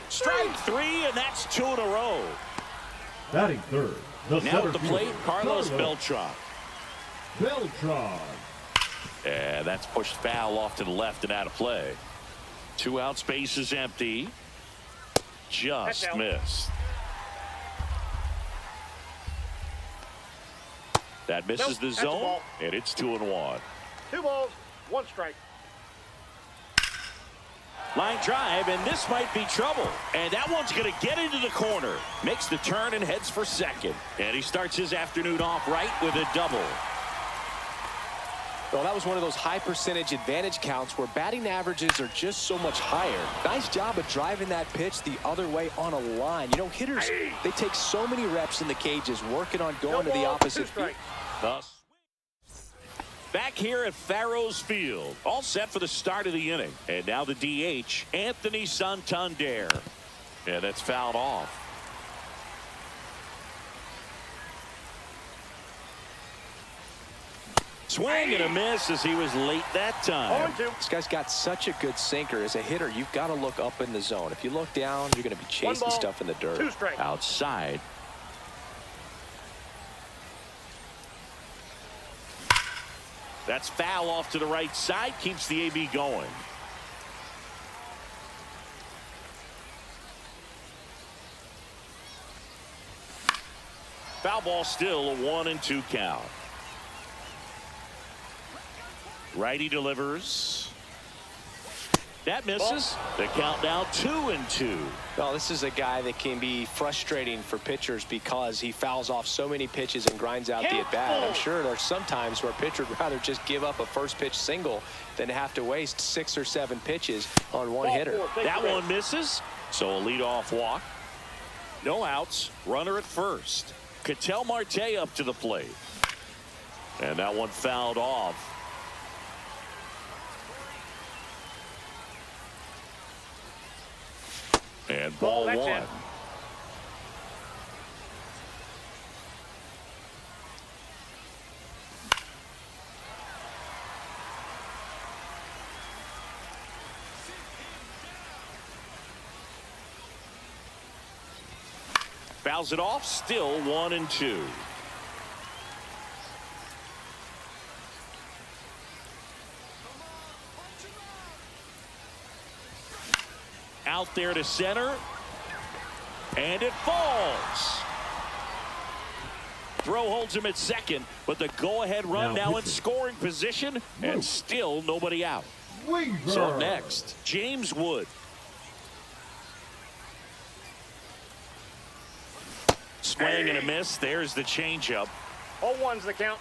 Strike three, and that's two in a row. Batting third, the Now center at the fielder, plate, Carlos Beltran. Beltran. And that's pushed foul off to the left and out of play. 2 out, space is empty. Just That's out. missed. That misses Nope, the that's a zone, ball. and it's 2-1. 2 balls, 1 strike. Line drive, and this might be trouble. And that one's going to get into the corner. Makes the turn and heads for second. And he starts his afternoon off right with a double. well, that was one of those high percentage advantage counts where batting averages are just so much higher. Nice job of driving that pitch the other way on a line. You know, hitters, they take so many reps in the cages working on going to the ball, opposite 2 strikes. Thus, back here at Farrows Field, all set for the start of the inning. And now the DH, Anthony Santander. And that's fouled off. Swing and a miss as he was late that time. 0-2. This guy's got such a good sinker. As a hitter, you've got to look up in the zone. If you look down, you're going to be chasing ball, stuff in the 2 dirt. strikes. Outside. That's foul off to the right side. Keeps the AB going. Foul ball still a 1-2 count. Righty delivers. That misses. The count now 2-2. Well, this is a guy that can be frustrating for pitchers because he fouls off so many pitches and grinds out the at-bat. I'm sure there's some times where a pitcher would rather just give up a first pitch single than have to waste 6 or 7 pitches on one Ball hitter. 4, take That the one base. misses. So a leadoff walk. No outs. Runner at first. Ketel Marte up to the plate. And that one fouled off. And ball That's one. it. Fouls it off. Still 1-2. Out there to center. And it falls. Throw holds him at second, but the go-ahead run now in scoring position, and still nobody out. Weaver. So next, James Wood. Swing and a miss. There's the changeup. 0-1's the count.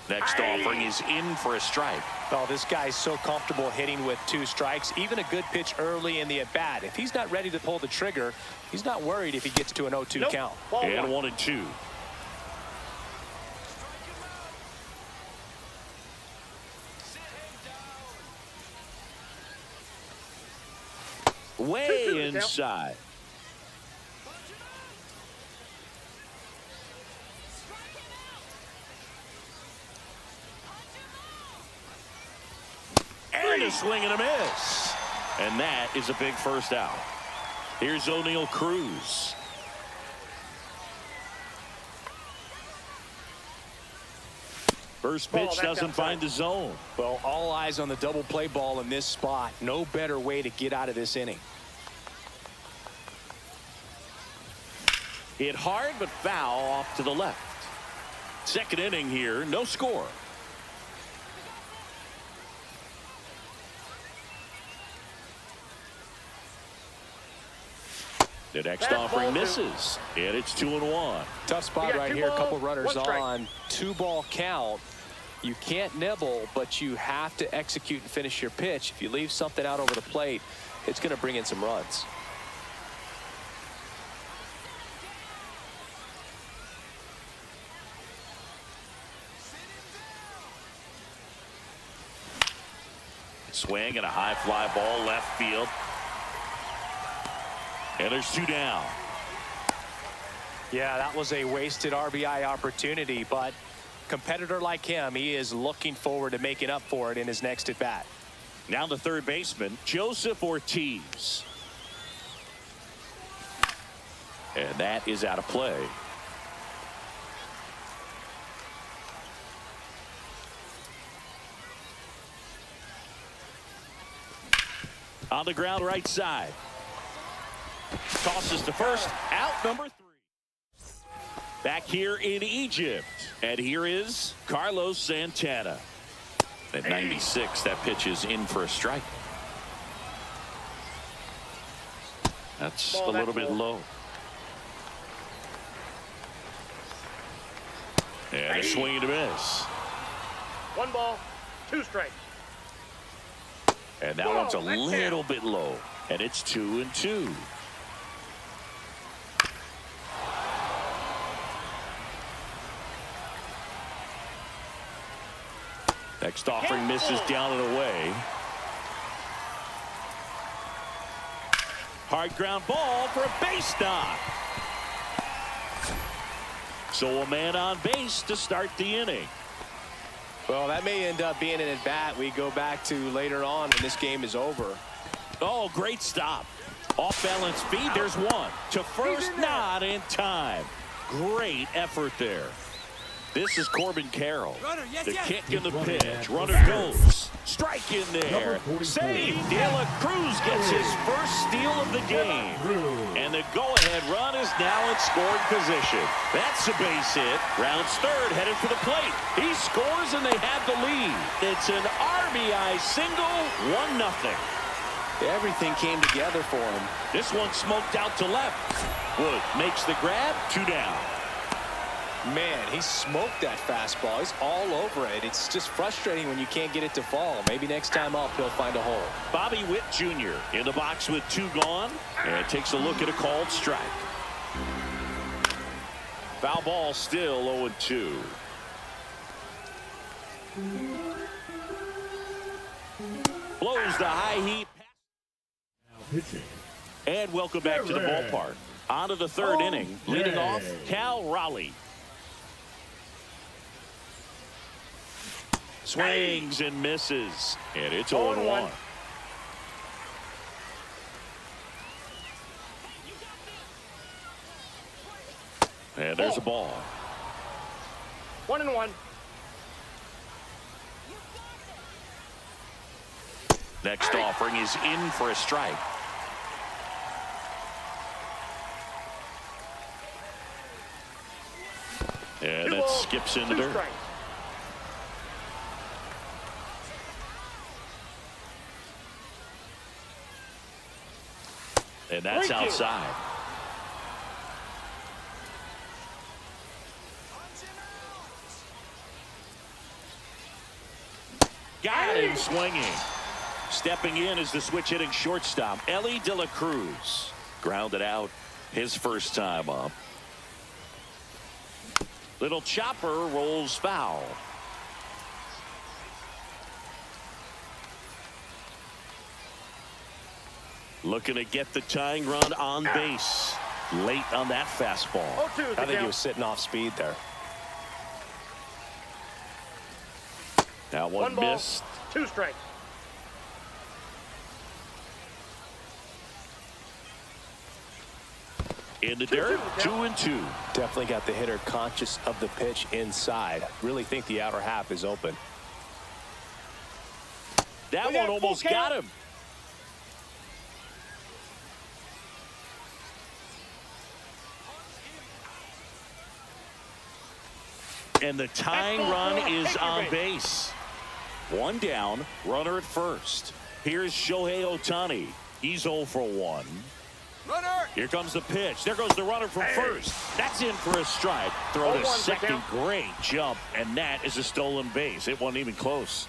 Next offering is in for a strike. Oh, this guy's so comfortable hitting with 2 strikes. Even a good pitch early in the at-bat. If he's not ready to pull the trigger, he's not worried if he gets to an 0-2 count. Ball And 1. 1-2. Way inside. And a swing and a miss. And that is a big first out. Here's O'Neal Cruz. First pitch doesn't find the zone. Well, all eyes on the double play ball in this spot. No better way to get out of this inning. Hit hard but foul off to the left. Second inning here, no score. The next offering misses, and it's 2-1. Tough spot right here. A couple runners 1 strike. on. 2-ball count. You can't nibble, but you have to execute and finish your pitch. If you leave something out over the plate, it's going to bring in some runs. Swing and a high fly ball left field. And there's 2 down. Yeah, that was a wasted RBI opportunity, but competitor like him, he is looking forward to making up for it in his next at bat. Now the third baseman, Joseph Ortiz. And that is out of play. On the ground right side. Tosses to first, out number 3. Back here in Egypt, and here is Carlos Santana. At 96, that pitch is in for a strike. That's a little bit low. And a swing and a miss. 1 ball, 2 strikes. And that one's a little bit low, and it's 2-2. Next offering misses down and away. Hard ground ball for a base knock. So a man on base to start the inning. Well, that may end up being an at-bat we go back to later on when this game is over. Oh, great stop. Off balance feed, there's 1. To first, not in time. Great effort there. This is Corbin Carroll. The kick and the pitch. Runner goes. Strike in there. Save. De La Cruz gets his first steal of the game. And the go-ahead run is now in scoring position. That's a base hit. Rounds third, headed for the plate. He scores and they have the lead. It's an RBI single, 1-0. Everything came together for him. This one smoked out to left. Wood makes the grab, 2 down. Man, he smoked that fastball. He's all over it. It's just frustrating when you can't get it to fall. Maybe next time up he'll find a hole. Bobby Witt Jr. in the box with 2 gone, and takes a look at a called strike. Foul ball, still 0-2. Blows the high heat. Pitching. And welcome back to the ballpark. On to the third inning. Leading off, Cal Raleigh. Swings and misses. And it's 0-1. And there's a ball. 1-1. Next offering is in for a strike. And that skips in the dirt. Strikes. And that's outside. him swinging. Stepping in is the switch hitting shortstop, Ellie De La Cruz. Grounded out his first time up. Little chopper rolls foul. Looking to get the tying run on base. Late on that fastball. I think he was sitting off speed there. That one ball, missed. 2 strikes. In the dirt, 2-2. Definitely got the hitter conscious of the pitch inside. Really think the outer half is open. That one almost got him. And the tying run is on base. One down, runner at first. Here's Shohei Ohtani. He's 0 for 1. Runner. Here comes the pitch. There goes the runner from first. That's in for a strike. Throw to second. Great jump. And that is a stolen base. It wasn't even close.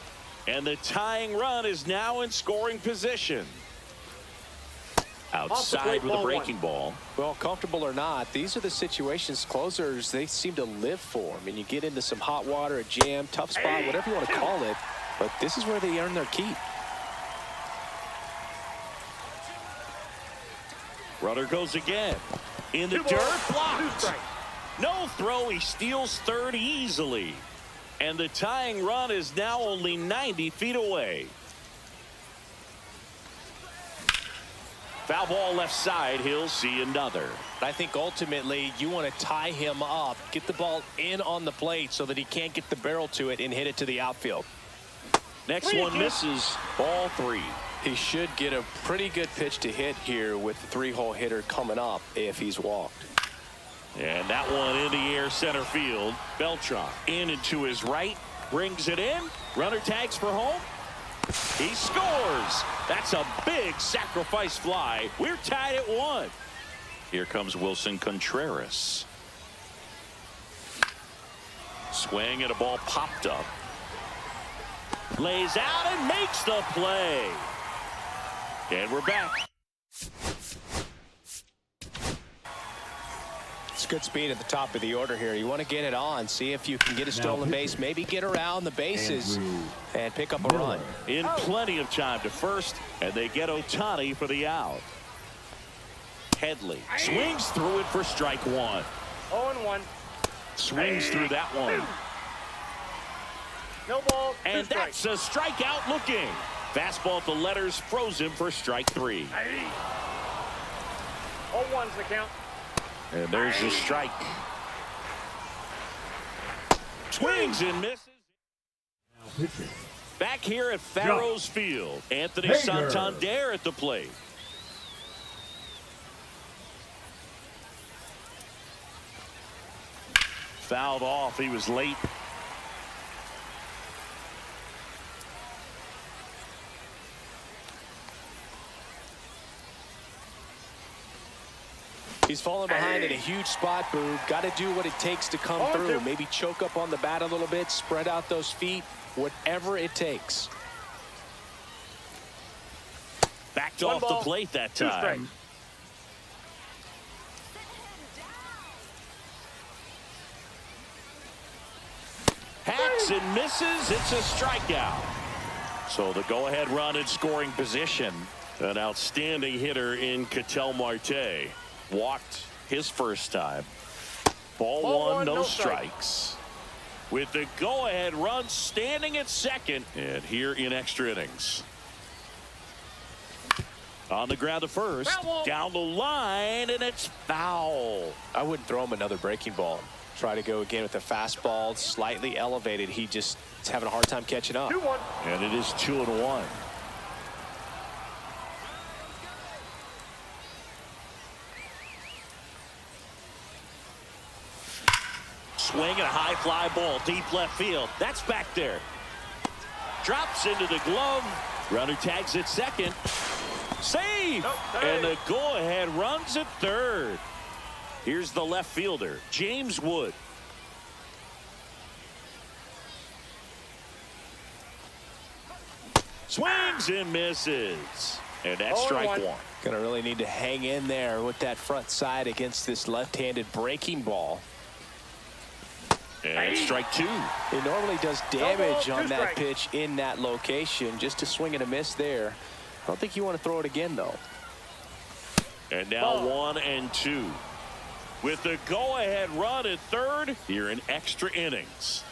And the tying run is now in scoring position. Outside with a breaking ball. Well, comfortable or not, these are the situations closers they seem to live for. I mean, you get into some hot water, a jam, tough spot, whatever you want to call it. But this is where they earn their keep. Runner goes again. In the dirt, blocked. No throw, he steals third easily. And the tying run is now only 90 feet away. Foul ball left side, he'll see another. I think ultimately you want to tie him up, get the ball in on the plate so that he can't get the barrel to it and hit it to the outfield. Next one misses, ball 3. He should get a pretty good pitch to hit here with the 3-hole hitter coming up if he's walked. And that one in the air center field. Beltran in and to his right, brings it in. Runner tags for home. He scores. That's a big sacrifice fly. We're tied at 1. Here comes Wilson Contreras. Swing and a ball popped up. Lays out and makes the play. And we're back. It's good speed at the top of the order here. You want to get it on, see if you can get a stolen base, maybe get around the bases and pick up a run. In plenty of time to first, and they get Ohtani for the out. Headley swings through it for strike 1. 0-1. Swings through that one. No ball, 2 And strikes. that's a strikeout looking. Fastball to letters, frozen for strike 3. 0-1's the count. And there's the strike. Swings and misses. Now pitching. Back here at Farrows Field, Anthony Santander at the plate. Fouled off. He was late. He's falling behind in a huge spot, Boog. Got to do what it takes to come through. Maybe choke up on the bat a little bit, spread out those feet, whatever it takes. Backed off the plate that time. Hacks and misses. It's a strikeout. So the go-ahead run in scoring position. An outstanding hitter in Ketel Marte. Walked his first time. Ball 1, no strikes. With the go-ahead run standing at second. And here in extra innings. On the ground to first. Down the line, and it's foul. I wouldn't throw him another breaking ball. Try to go again with the fastball, slightly elevated. He just is having a hard time catching up. 2-1. And it is 2-1. Swing and a high fly ball deep left field. That's back there. Drops into the glove. Runner tags at second. Save. And the go-ahead runs at third. Here's the left fielder, James Wood. Swings and misses. And that's strike 1. Gonna really need to hang in there with that front side against this left-handed breaking ball. And strike 2. It normally does damage on that pitch in that location. Just a swing and a miss there. I don't think you want to throw it again, though. And now 1-2. With the go-ahead run at third, here in extra innings.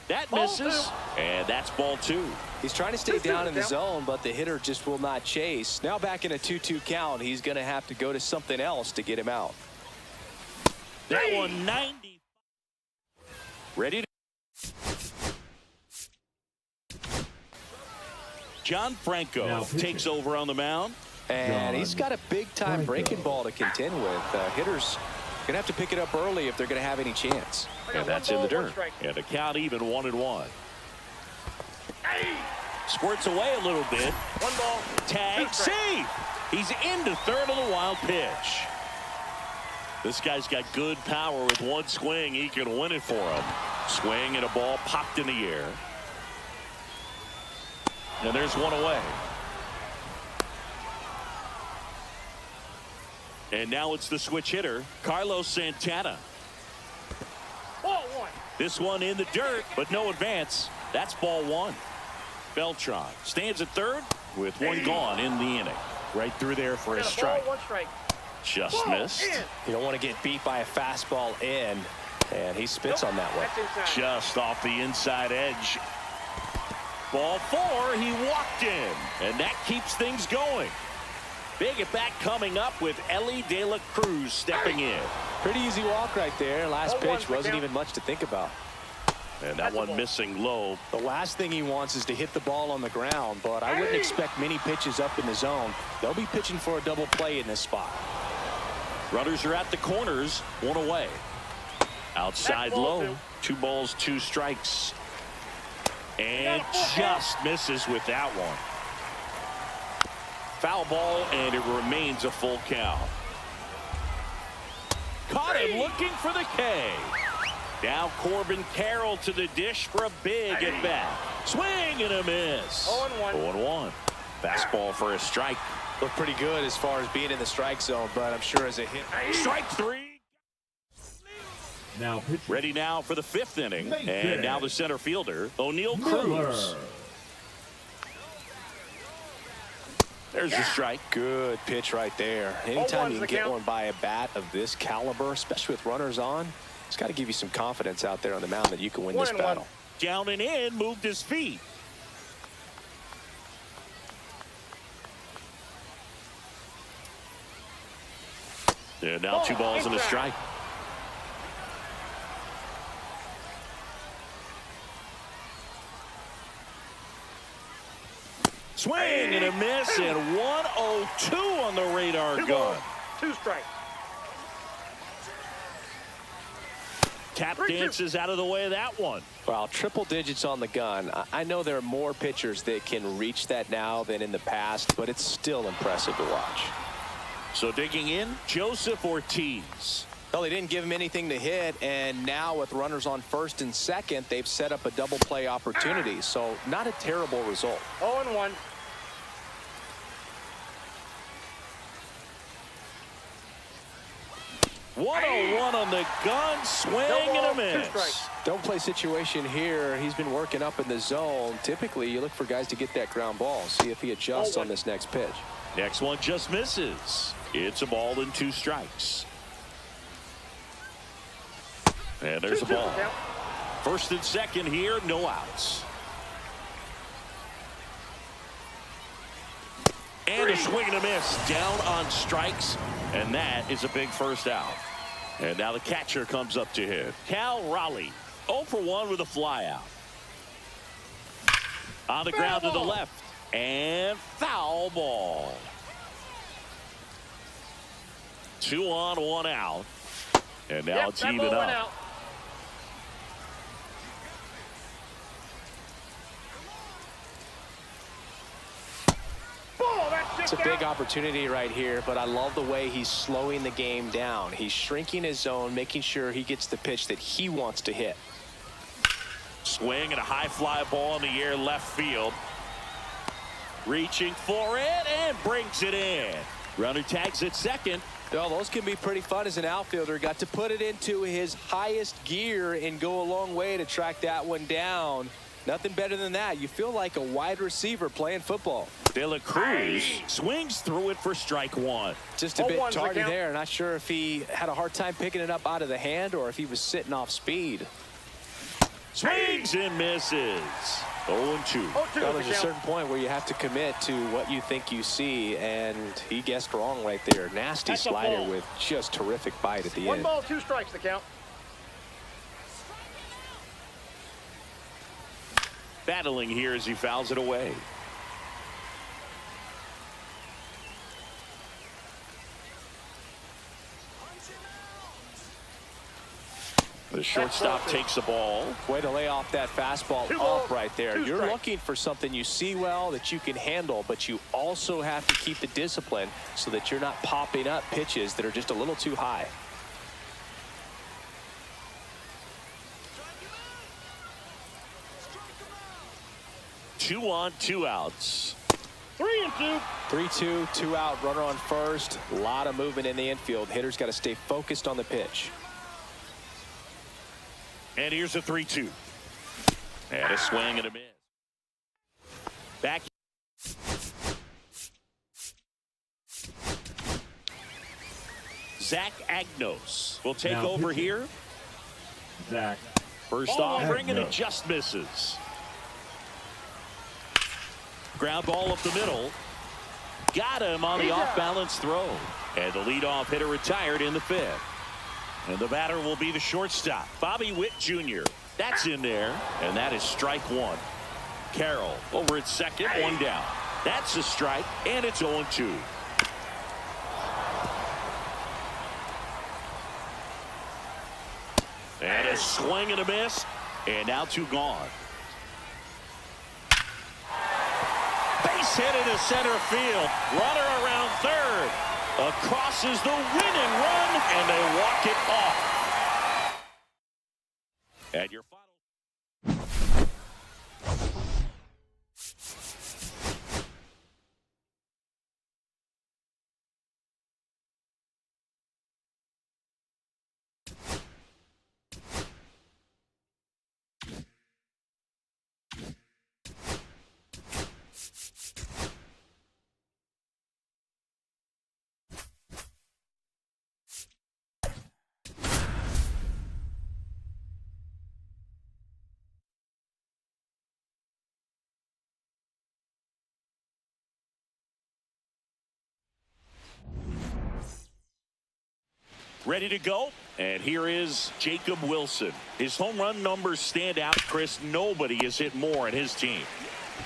That misses, and that's ball 2. He's trying to stay down in the zone, but the hitter just will not chase. Now back in a 2-2 count, he's going to have to go to something else to get him out. That one 90. Ready to. John Franco takes over on the mound. And he's got a big-time breaking ball to contend with. Hitters going to have to pick it up early if they're going to have any chance. And that's in the dirt. And the count even 1-1. Squirts away a little bit. 1 ball. Tag safe. He's into third on the wild pitch. This guy's got good power. With one swing, he can win it for him. Swing and a ball popped in the air. And there's one away. And now it's the switch hitter, Carlos Santana. Ball 1. This one in the dirt, but no advance. That's ball 1. Beltran stands at third with one gone in the inning. Right through there for a strike. Ball, 1 strike. Just missed. You don't want to get beat by a fastball in, and he spits on that one. Just off the inside edge. Ball 4, he walked in, and that keeps things going. Big at bat coming up with Ellie De La Cruz stepping in. Pretty easy walk right there. Last pitch wasn't even much to think about. And that one missing low. The last thing he wants is to hit the ball on the ground, but I wouldn't expect many pitches up in the zone. They'll be pitching for a double play in this spot. Runners are at the corners, one away. Outside low, 2 balls, 2 strikes. And just misses with that one. Foul ball, and it remains a full count. Caught him looking for the K. Now Corbin Carroll to the dish for a big at bat. Swing and a miss. 0-1. 0-1. Fastball for a strike. Looked pretty good as far as being in the strike zone, but I'm sure as a hit. Strike 3. Now pitching. Ready now for the 5th inning. And now the center fielder, O'Neal Cruz. There's the strike. Good pitch right there. Anytime you can get one by a bat of this caliber, especially with runners on, it's got to give you some confidence out there on the mound that you can win this battle. Down and in, moved his feet. And now 2 balls and a strike. Swing and a miss, and 102 on the radar gun. 2 strikes. Tap dances out of the way of that one. Well, triple digits on the gun. I know there are more pitchers that can reach that now than in the past, but it's still impressive to watch. So digging in, Joseph Ortiz. Well, they didn't give him anything to hit, and now with runners on first and second, they've set up a double play opportunity. So not a terrible result. 0-1. One on the gun, swing and a miss. Don't play situation here. He's been working up in the zone. Typically, you look for guys to get that ground ball. See if he adjusts on this next pitch. Next one just misses. It's a ball and 2 strikes. And there's a ball. First and second here, no outs. And a swing and a miss down on strikes, and that is a big first out. And now the catcher comes up to him. Cal Raleigh, 0 for 1 with a fly out. On the ground to the left, and foul ball. 2 on, 1 out. And now it's even up. It's a big opportunity right here, but I love the way he's slowing the game down. He's shrinking his zone, making sure he gets the pitch that he wants to hit. Swing and a high fly ball in the air left field. Reaching for it and brings it in. Runner tags at second. Well, those can be pretty fun as an outfielder. Got to put it into his highest gear and go a long way to track that one down. Nothing better than that. You feel like a wide receiver playing football. De La Cruz swings through it for strike one. Just a bit tardy there. Not sure if he had a hard time picking it up out of the hand or if he was sitting off speed. Swings and misses. 0-2. Well, there's a certain point where you have to commit to what you think you see, and he guessed wrong right there. Nasty slider with just terrific bite at the end. 1 ball, 2 strikes, the count. Battling here as he fouls it away. The shortstop takes the ball. Way to lay off that fastball off right there. You're looking for something you see well that you can handle, but you also have to keep the discipline so that you're not popping up pitches that are just a little too high. Two on, 2 outs. 3-2. 3-2, 2 out, runner on first. A lot of movement in the infield. Hitter's got to stay focused on the pitch. And here's a 3-2. And a swing and a miss. Back. Zach Agnos will take over here. Zach. First offering and it just misses. Ground ball up the middle. Got him on the off-balance throw. And the leadoff hitter retired in the 5th. And the batter will be the shortstop, Bobby Witt Jr. That's in there, and that is strike one. Carroll over at second, 1 down. That's a strike, and it's 0-2. And a swing and a miss, and now 2 gone. Base hit into center field. Runner around third. Across is the winning run, and they walk it off. And your final. Ready to go, and here is Jacob Wilson. His home run numbers stand out, Chris. Nobody has hit more in his team.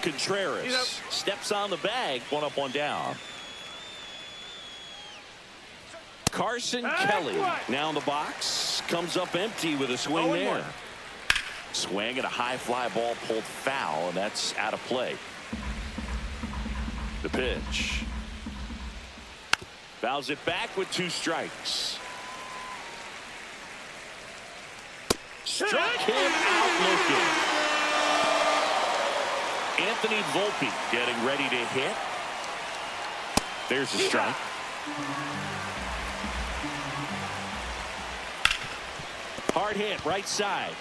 Contreras steps on the bag, 1 up, 1 down. Carson Kelly now in the box, comes up empty with a swing there. Swing and a high fly ball pulled foul, and that's out of play. The pitch. Fouls it back with 2 strikes. Struck him out looking. Anthony Volpe getting ready to hit. There's a strike. Hard hit right side.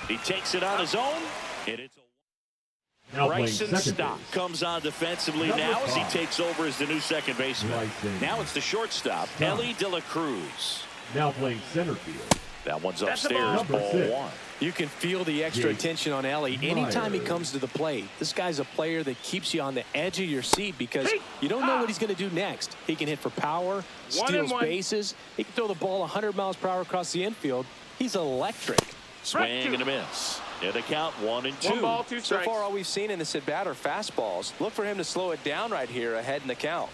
He takes it on his own. And it's a Bryson Stock comes on defensively now as he takes over as the new second baseman. Now it's the shortstop, Ellie De La Cruz. Now playing center field. That one's upstairs, ball 1. You can feel the extra attention on Ellie anytime he comes to the plate. This guy's a player that keeps you on the edge of your seat because you don't know what he's going to do next. He can hit for power, steals bases. He can throw the ball 100 miles per hour across the infield. He's electric. Swing and a miss. And the count 1-2. 1 ball, 2 strikes. So far, all we've seen in this at-bat are fastballs. Look for him to slow it down right here ahead in the count.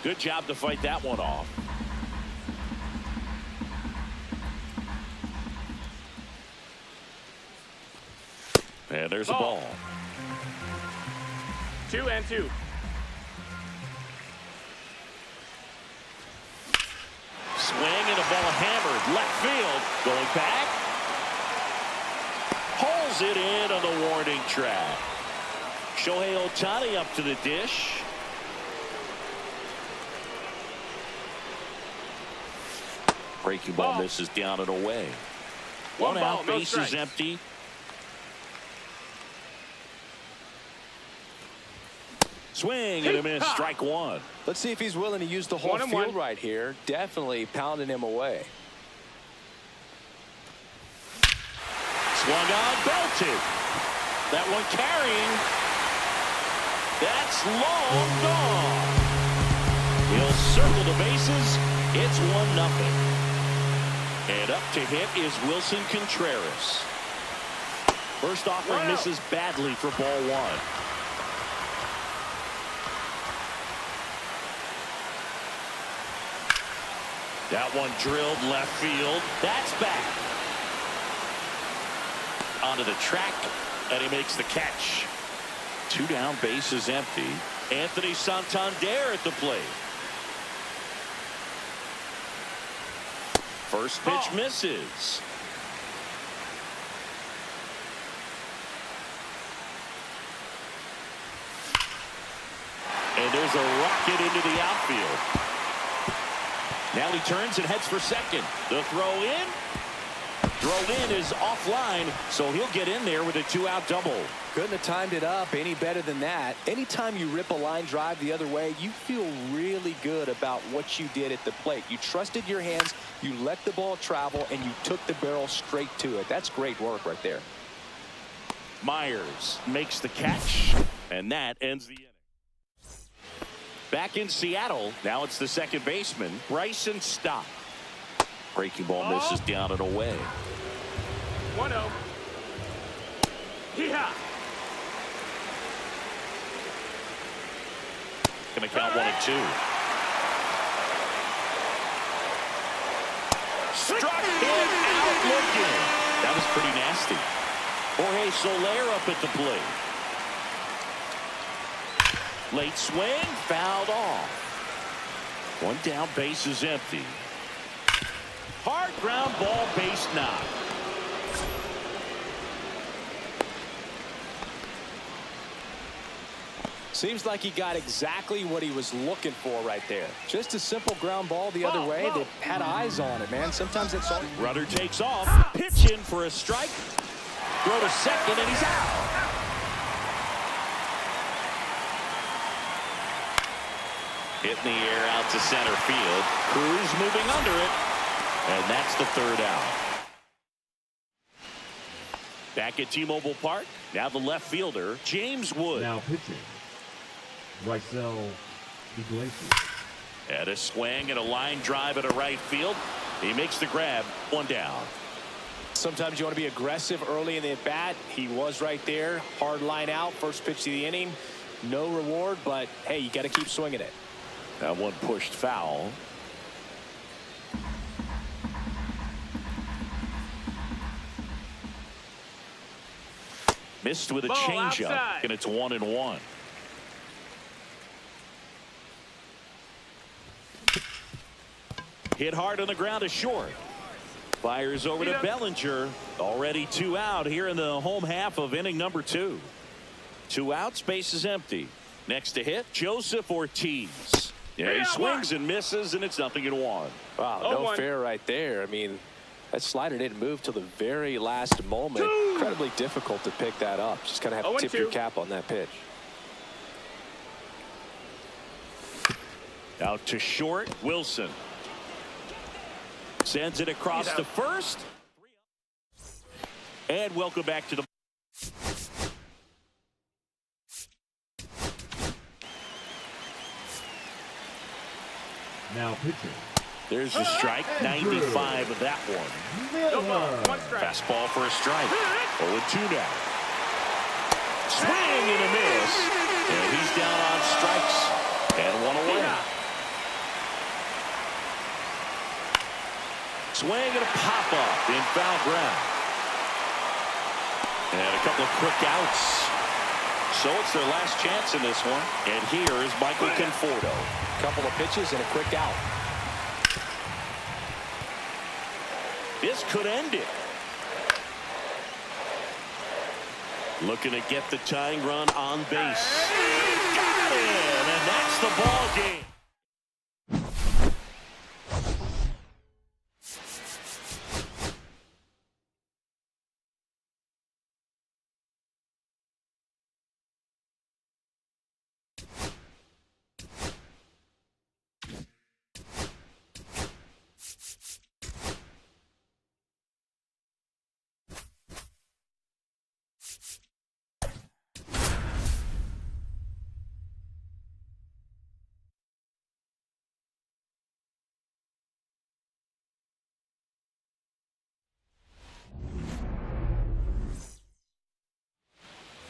Good job to fight that one off. And there's a ball. 2-2. Swing and a ball hammered. Left field. Going back. Drills it in on the warning track. Shohei Ohtani up to the dish. Breaking ball misses down and away. One out, bases empty. Swing and a miss, strike one. Let's see if he's willing to use the whole field right here. Definitely pounding him away. Swung on, belted. That one carrying. That's long gone. He'll circle the bases. It's 1-0. And up to hit is Wilson Contreras. First offering misses badly for ball one. That one drilled left field. That's back. Onto the track, and he makes the catch. 2 down, bases empty. Anthony Santander at the plate. First pitch misses. And there's a rocket into the outfield. Now he turns and heads for second. The throw in. Throw in is offline, so he'll get in there with a 2-out double. Couldn't have timed it up any better than that. Anytime you rip a line drive the other way, you feel really good about what you did at the plate. You trusted your hands, you let the ball travel, and you took the barrel straight to it. That's great work right there. Myers makes the catch, and that ends the inning. Back in Seattle, now it's the second baseman, Bryson Stott. Breaking ball misses down and away. 1-0. Yeah. Gonna count 1-2. Struck him out looking. That was pretty nasty. Jorge Soler up at the plate. Late swing, fouled off. 1 down, bases empty. Hard ground ball, base knock. Seems like he got exactly what he was looking for right there. Just a simple ground ball the other way. They had eyes on it, man. Sometimes it's all. Runner takes off. Pitch in for a strike. Throw to second, and he's out. Hit in the air out to center field. Cruz moving under it. And that's the 3rd out. Back at T-Mobile Park. Now the left fielder, James Wood. Now pitching, Raisel Iglesias. At a swing and a line drive at a right field. He makes the grab. 1 down. Sometimes you want to be aggressive early in the at-bat. He was right there. Hard line out. First pitch of the inning. No reward, but, hey, you got to keep swinging it. That one pushed foul. Missed with a changeup, and it's 1-1. Hit hard on the ground to short. Fires over to Bellinger. Already 2 out here in the home half of inning number 2. 2 outs, base is empty. Next to hit, Joseph Ortiz. Yeah, he swings and misses, and it's 0-1. Wow, no fair right there. I mean, that slider didn't move till the very last moment. Incredibly difficult to pick that up. Just kind of have to tip your cap on that pitch. Out to short, Wilson. Sends it across to first. And welcome back to the. Now pitching, There's a strike, 95 of that one. Fastball for a strike. 0-2 now. Swing and a miss. And he's down on strikes. And 1 away. Swing and a pop-up in foul ground. And a couple of quick outs. So it's their last chance in this one. And here is Michael Conforto. Couple of pitches and a quick out. This could end it. Looking to get the tying run on base. Got it, and that's the ball game.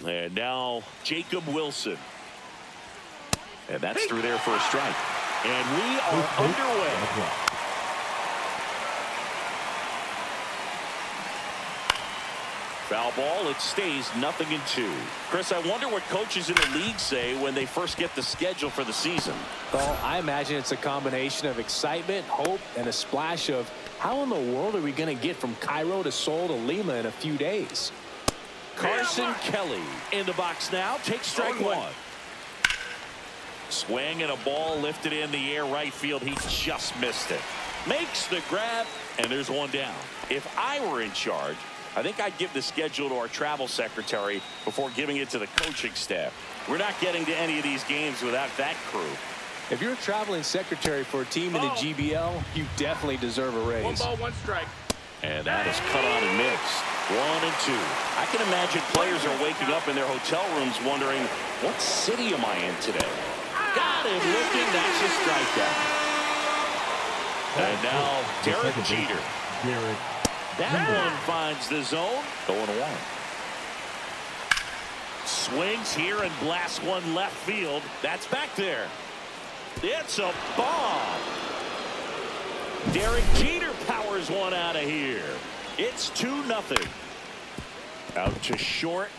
And now Jacob Wilson. And that's through there for a strike. And we are underway. Foul ball, it stays 0-2. Chris, I wonder what coaches in the league say when they first get the schedule for the season. Well, I imagine it's a combination of excitement, hope, and a splash of how in the world are we going to get from Cairo to Seoul to Lima in a few days? Carson Kelly in the box now. Takes strike one. Swing and a ball lifted in the air right field. He just missed it. Makes the grab, and there's one down. If I were in charge, I think I'd give the schedule to our travel secretary before giving it to the coaching staff. We're not getting to any of these games without that crew. If you're a traveling secretary for a team in the GBL, you definitely deserve a raise. 1 ball, 1 strike. And that is cut on and mixed. 1 and 2. I can imagine players are waking up in their hotel rooms wondering, what city am I in today? Got him looking. That's a strikeout. And now Derek Jeter. That one finds the zone. 0-1. Swings here and blasts one left field. That's back there. It's a bomb. Derek Jeter powers one out of here. It's 2-0. Out to short.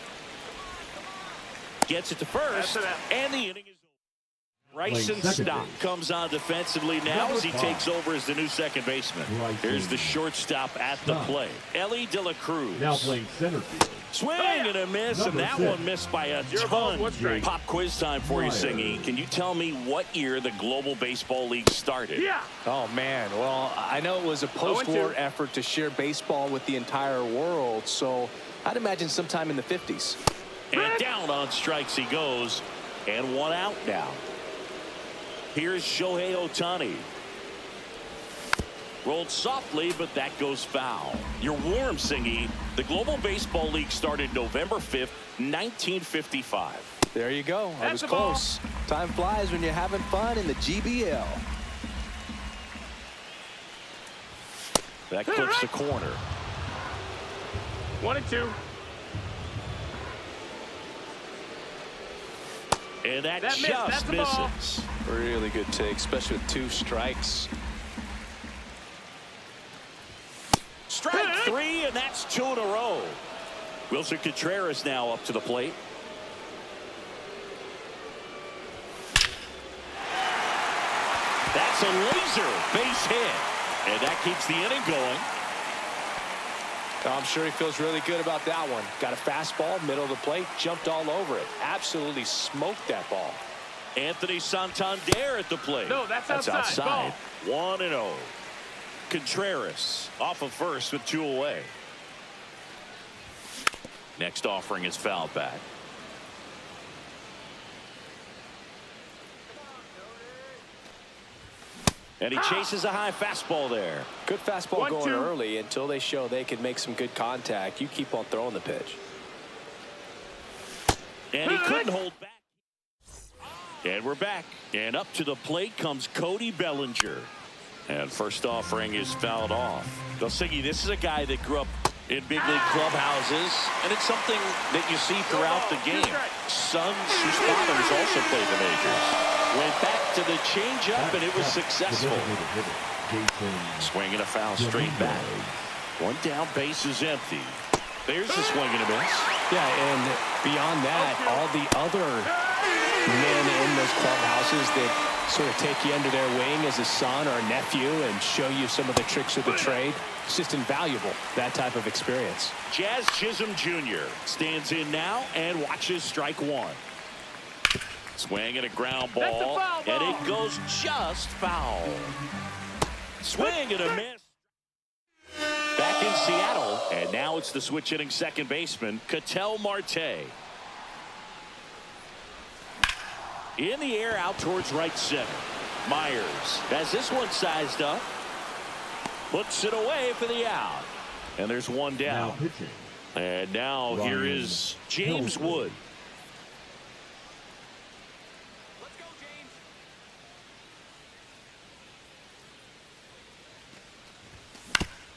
Gets it to first. And the inning is over. Bryson Stott comes on defensively now as he takes over as the new second baseman. Here's the shortstop at the plate. Ellie De La Cruz. Now playing center field. Swing and a miss, and that one missed by a ton. Pop quiz time for you, Singy. Can you tell me what year the Global Baseball League started? Yeah. Oh, man. Well, I know it was a post-war effort to share baseball with the entire world, so I'd imagine sometime in the 50s. And down on strikes he goes, and one out now. Here's Shohei Ohtani. Rolled softly, but that goes foul. You're warm, Singy. The Global Baseball League started November 5th, 1955. There you go. I was close. Time flies when you're having fun in the GBL. That clips the corner. 1 and 2. And that just misses. Really good take, especially with 2 strikes. Strike 3, and that's 2 in a row. Wilson Contreras now up to the plate. That's a laser base hit. And that keeps the inning going. I'm sure he feels really good about that one. Got a fastball, middle of the plate, jumped all over it. Absolutely smoked that ball. Anthony Santander at the plate. No, that's outside. 1-0. Contreras off of first with 2 away. Next offering is fouled back. And he chases a high fastball there. Good fastball going early until they show they can make some good contact. You keep on throwing the pitch. And he couldn't hold back. And we're back. And up to the plate comes Cody Bellinger. And first offering is fouled off. Siggy, this is a guy that grew up in big league clubhouses, and it's something that you see throughout the game. Sons whose fathers also played the majors. Went back to the changeup, and it was successful. Swinging a foul straight back. One down, base is empty. There's the swing and a miss. Yeah, and beyond that, all the other men in those clubhouses that sort of take you under their wing as a son or a nephew and show you some of the tricks of the trade. It's just invaluable, that type of experience. Jazz Chisholm Jr. stands in now and watches strike one. Swing and a ground ball, and it goes just foul. Swing and a miss. Back in Seattle, and now it's the switch hitting second baseman, Ketel Marte. In the air out towards right center. Myers has this one sized up. Puts it away for the out. And there's one down. Now pitching. And now here is James Wood. Let's go,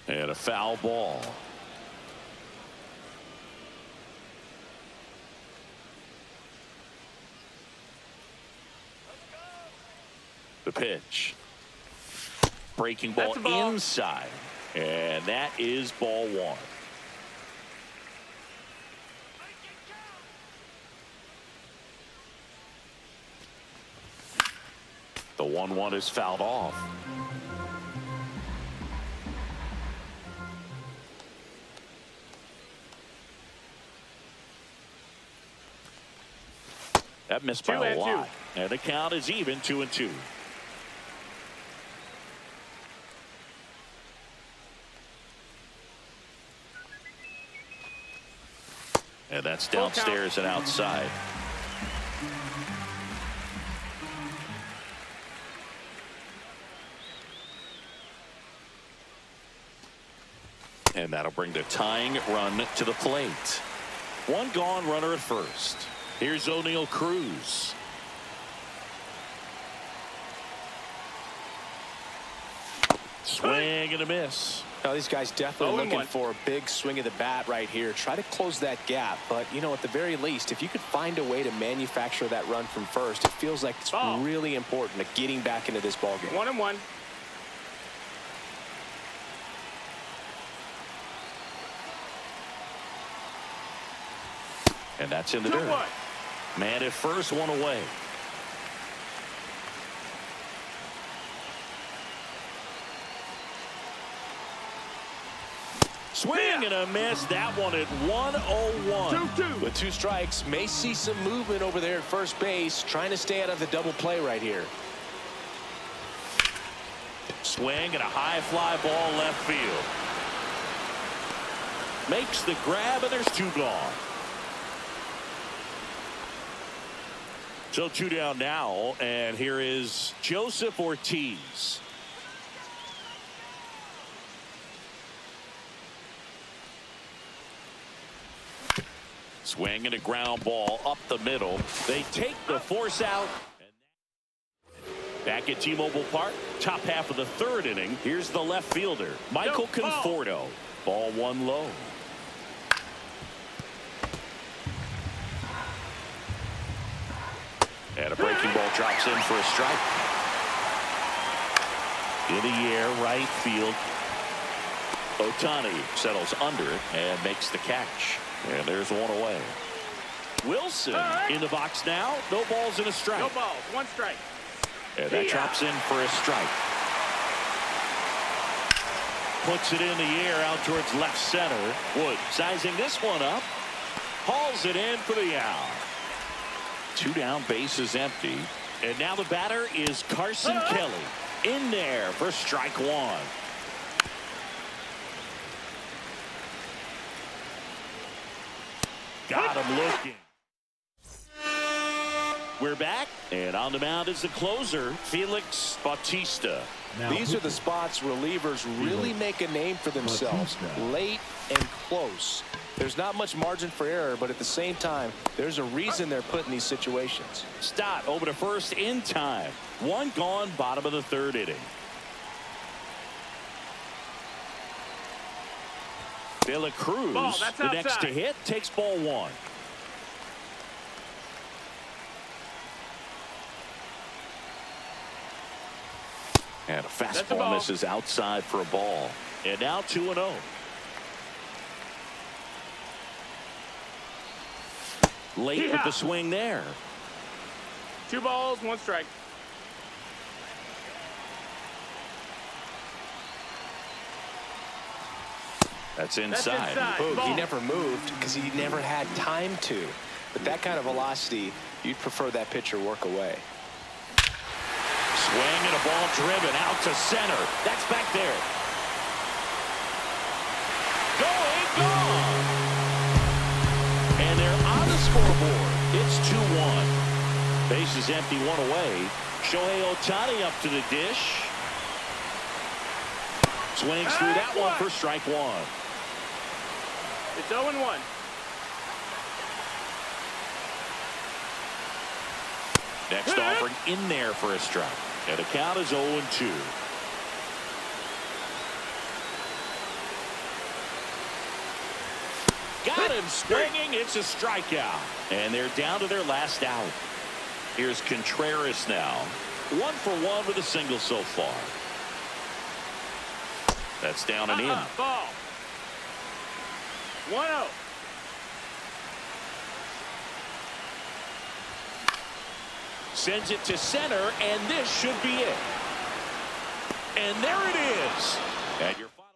James. And a foul ball. The pitch. Breaking ball inside. And that is ball one. The 1-1 is fouled off. That missed by a lot. And the count is even 2-2. And that's downstairs and outside. And that'll bring the tying run to the plate. One gone, runner at first. Here's O'Neal Cruz. Swing and a miss. Now, these guys definitely looking for a big swing of the bat right here. Try to close that gap. But, you know, at the very least, if you could find a way to manufacture that run from first, it feels like it's really important to getting back into this ballgame. 1-1. And that's in the dirt. Man at first, one away. Swing and a miss. That one at 1-0-1. 2-2. With two strikes, may see some movement over there at first base, trying to stay out of the double play right here. Swing and a high fly ball left field. Makes the grab, and there's two gone. So two down now, and here is Joseph Ortiz. Swing and a ground ball up the middle. They take the force out. Back at T-Mobile Park, top half of the third inning. Here's the left fielder, Michael Conforto. Ball one low. And a breaking ball drops in for a strike. In the air, right field. Ohtani settles under it and makes the catch. And there's one away. Wilson in the box now. No balls and a strike. No balls, one strike. And that drops in for a strike. Puts it in the air out towards left center. Wood sizing this one up. Hauls it in for the out. Two down, bases empty. And now the batter is Carson Kelly. In there for strike one. Got him looking. We're back, and on the mound is the closer, Felix Bautista. Now These are the spots relievers really make a name for themselves. Late and close. There's not much margin for error, but at the same time, there's a reason they're put in these situations. Stott over to first in time. One gone, bottom of the third inning. De La Cruz, the next to hit, takes ball one. And a fastball misses outside for a ball. And now 2-0. Late with the swing there. 2 balls, 1 strike. That's inside. Boog, he never moved because he never had time to. But that kind of velocity, you'd prefer that pitcher work away. Swing and a ball driven out to center. That's back there. Going, gone. And they're on the scoreboard. It's 2-1. Base is empty, 1 away. Shohei Ohtani up to the dish. Swings through that one for strike 1. It's 0-1. Next offering in there for a strike. And the count is 0-2. Got him swinging. It's a strikeout. And they're down to their last out. Here's Contreras now. 1 for 1 with a single so far. That's down and in. Ball. 1-0. Sends it to center, and this should be it. And there it is. And your final.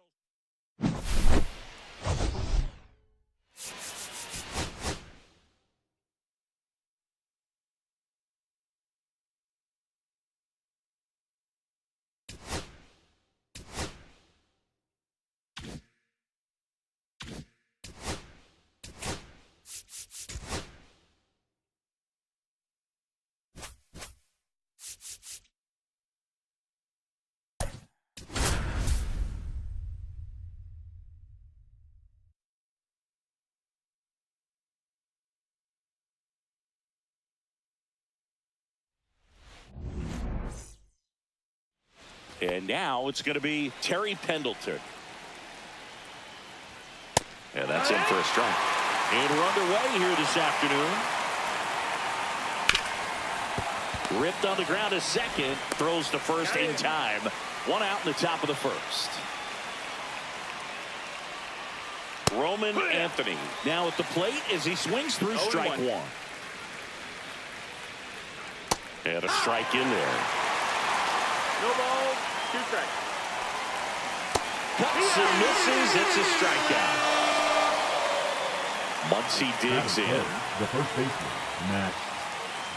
And now it's going to be Terry Pendleton. And that's in for a strike. And we're underway here this afternoon. Ripped on the ground to second. Throws to first in time. 1 out in the top of the first. Roman Anthony now at the plate as he swings through strike 1. And a strike in there. No balls, 2 strikes. Cuts and misses. It's a strikeout. Muncy digs in. The first baseman, Matt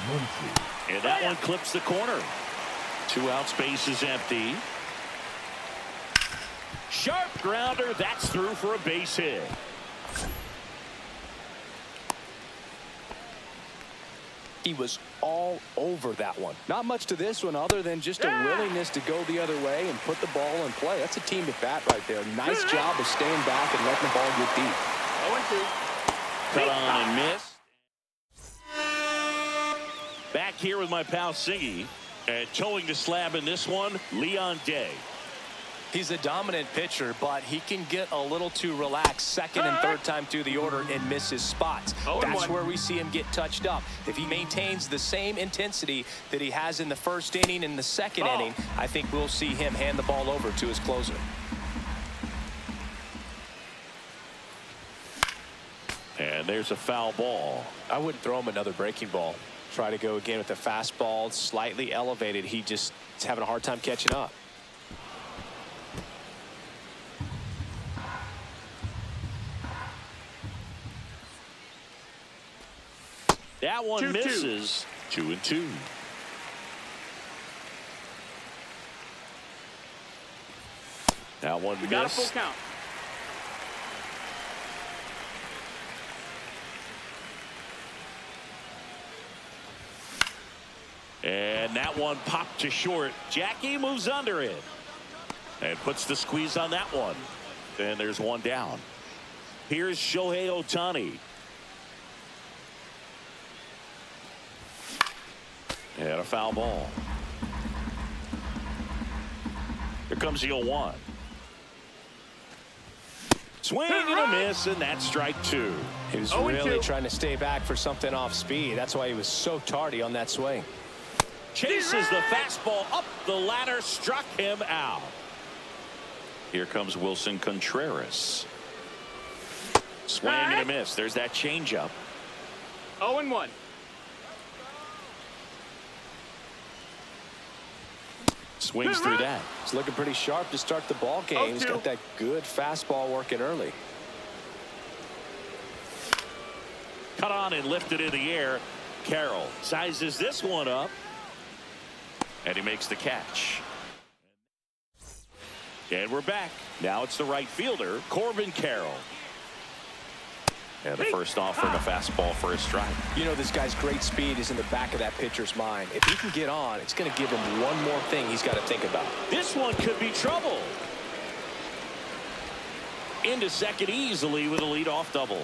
Muncy. And that one clips the corner. 2 outs, base is empty. Sharp grounder. That's through for a base hit. He was all over that one. Not much to this one other than just a willingness to go the other way and put the ball in play. That's a team at bat right there. Nice job of staying back and letting the ball get deep. 0-2. Cut on and miss. Back here with my pal Singy. And towing the slab in this one, Leon Day. He's a dominant pitcher, but he can get a little too relaxed second and third time through the order and miss his spots. That's where we see him get touched up. If he maintains the same intensity that he has in the first inning and the second inning, I think we'll see him hand the ball over to his closer. And there's a foul ball. I wouldn't throw him another breaking ball. Try to go again with the fastball, slightly elevated. He just is having a hard time catching up. That one misses. 2-2. That one missed. Got a full count. And that one popped to short. Jackie moves under it. And puts the squeeze on that one. And there's one down. Here's Shohei Ohtani. And a foul ball. Here comes the 0-1. Swing and a miss, and that's strike 2. He was really trying to stay back for something off speed. That's why he was so tardy on that swing. Chases the fastball up the ladder, struck him out. Here comes Wilson Contreras. Swing and a miss. There's that changeup. 0-1. Swings through that. It's looking pretty sharp to start the ball game. He's got that good fastball working early. Cut on and lifted in the air. Carroll sizes this one up. And he makes the catch. And we're back. Now it's the right fielder, Corbin Carroll. And the first offering a fastball for a strike. You know, this guy's great speed is in the back of that pitcher's mind. If he can get on, it's going to give him one more thing he's got to think about. This one could be trouble. Into second easily with a leadoff double.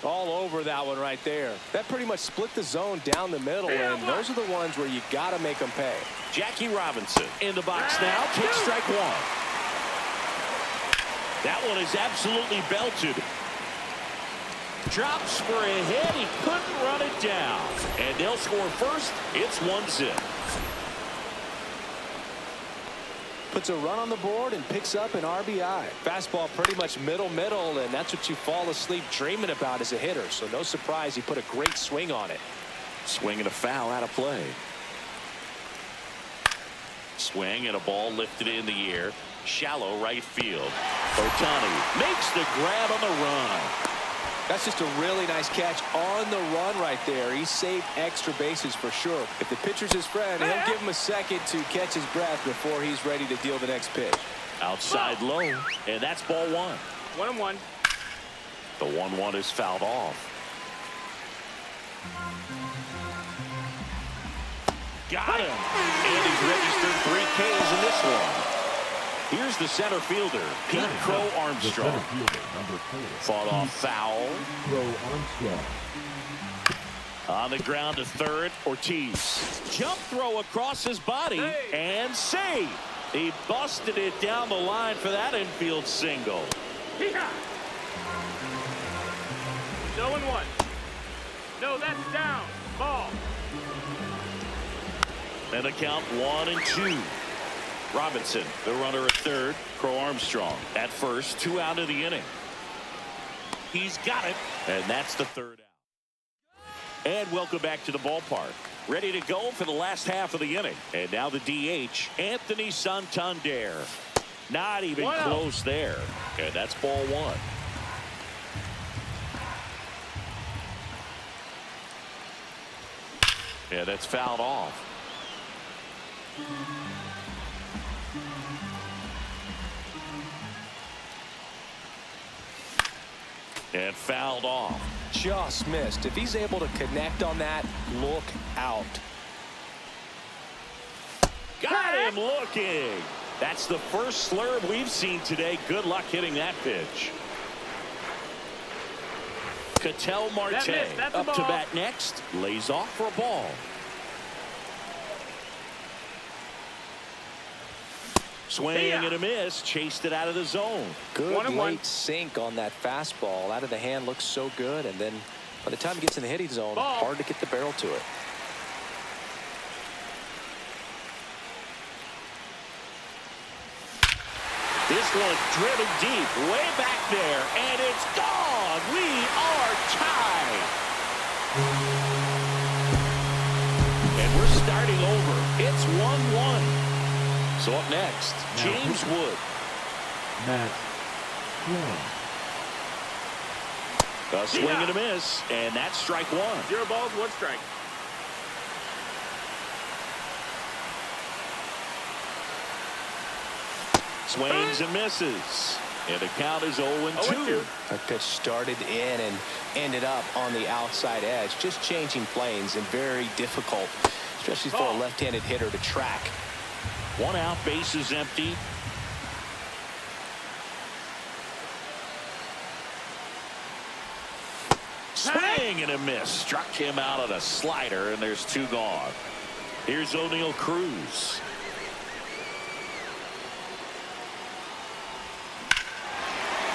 All over that one right there. That pretty much split the zone down the middle, and those are the ones where you got to make them pay. Jackie Robinson in the box now. Takes strike one. That one is absolutely belted. Drops for a hit. He couldn't run it down. And they'll score first. It's 1-0. Puts a run on the board and picks up an RBI. Fastball pretty much middle, and that's what you fall asleep dreaming about as a hitter. So no surprise he put a great swing on it. Swing and a foul out of play. Swing and a ball lifted in the air. Shallow right field. Ohtani makes the grab on the run. That's just a really nice catch on the run right there. He saved extra bases for sure. If the pitcher's his friend, he'll give him a second to catch his breath before he's ready to deal the next pitch. Outside low, and that's ball one. 1-1. The 1-1 is fouled off. Got him. And he's registered 3 Ks in this one. Here's the center fielder, Pete Crow Armstrong. The center fielder, number 4. Fought off foul. Crow Armstrong. On the ground to third, Ortiz. Jump throw across his body and save. He busted it down the line for that infield single. It's 0-1. No, that's down. Ball. And the count 1-2. Robinson, the runner at third. Crow Armstrong at first. 2 out of the inning. He's got it. And that's the third out. And welcome back to the ballpark. Ready to go for the last half of the inning. And now the DH, Anthony Santander. Not even close there. And that's ball one. Yeah, that's fouled off. And fouled off. Just missed. If he's able to connect on that, look out. Got him looking. That's the first slurve we've seen today. Good luck hitting that pitch. Ketel Marte up to bat next. Lays off for a ball. Swing and a miss. Chased it out of the zone. Good late sink on that fastball. Out of the hand looks so good. And then by the time it gets in the hitting zone, hard to get the barrel to it. This one driven deep, way back there, and it's gone. We are tied. And we're starting over. It's 1-1. So up next, James Wood. Matt Swan. A swing and a miss, and that's strike one. 0 balls, 1 strike. Swings and misses. And the count is 0-2. That pitch started in and ended up on the outside edge. Just changing planes and very difficult, especially for a left-handed hitter to track. 1 out, bases empty. Swing and a miss. Struck him out on a slider, and there's 2 gone. Here's O'Neal Cruz.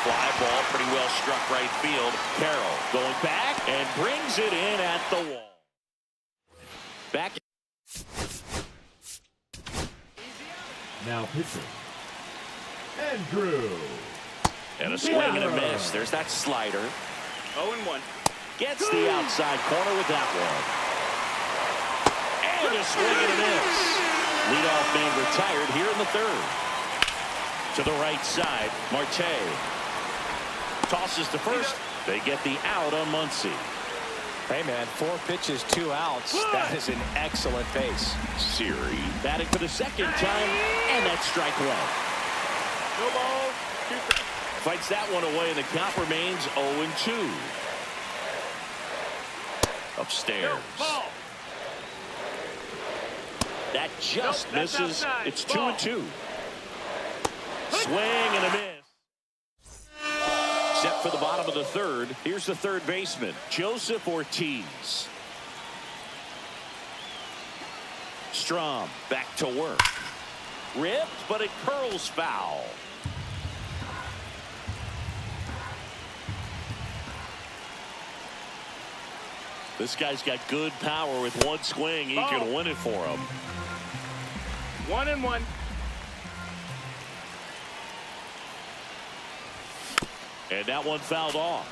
Fly ball, pretty well struck right field. Carroll going back and brings it in at the wall. Back. Now pitching. Andrew. And a swing and a miss. There's that slider. 0-1. Gets the outside corner with that one. And a swing and a miss. Leadoff man retired here in the third. To the right side, Marte tosses to first. They get the out on Muncy. Hey, man, 4 pitches, 2 outs. That is an excellent pace. Siri batting for the second time, and that's strike one. No balls, 2 strikes. Fights that one away, and the count remains 0-2. Upstairs. No, ball. That just Nope, that's misses. outside. It's Ball. 2-2. Swing and a miss. Set for the bottom of the third. Here's the third baseman, Joseph Ortiz. Strom back to work. Ripped, but it curls foul. This guy's got good power. With one swing, he can win it for him. 1-1. And that one fouled off.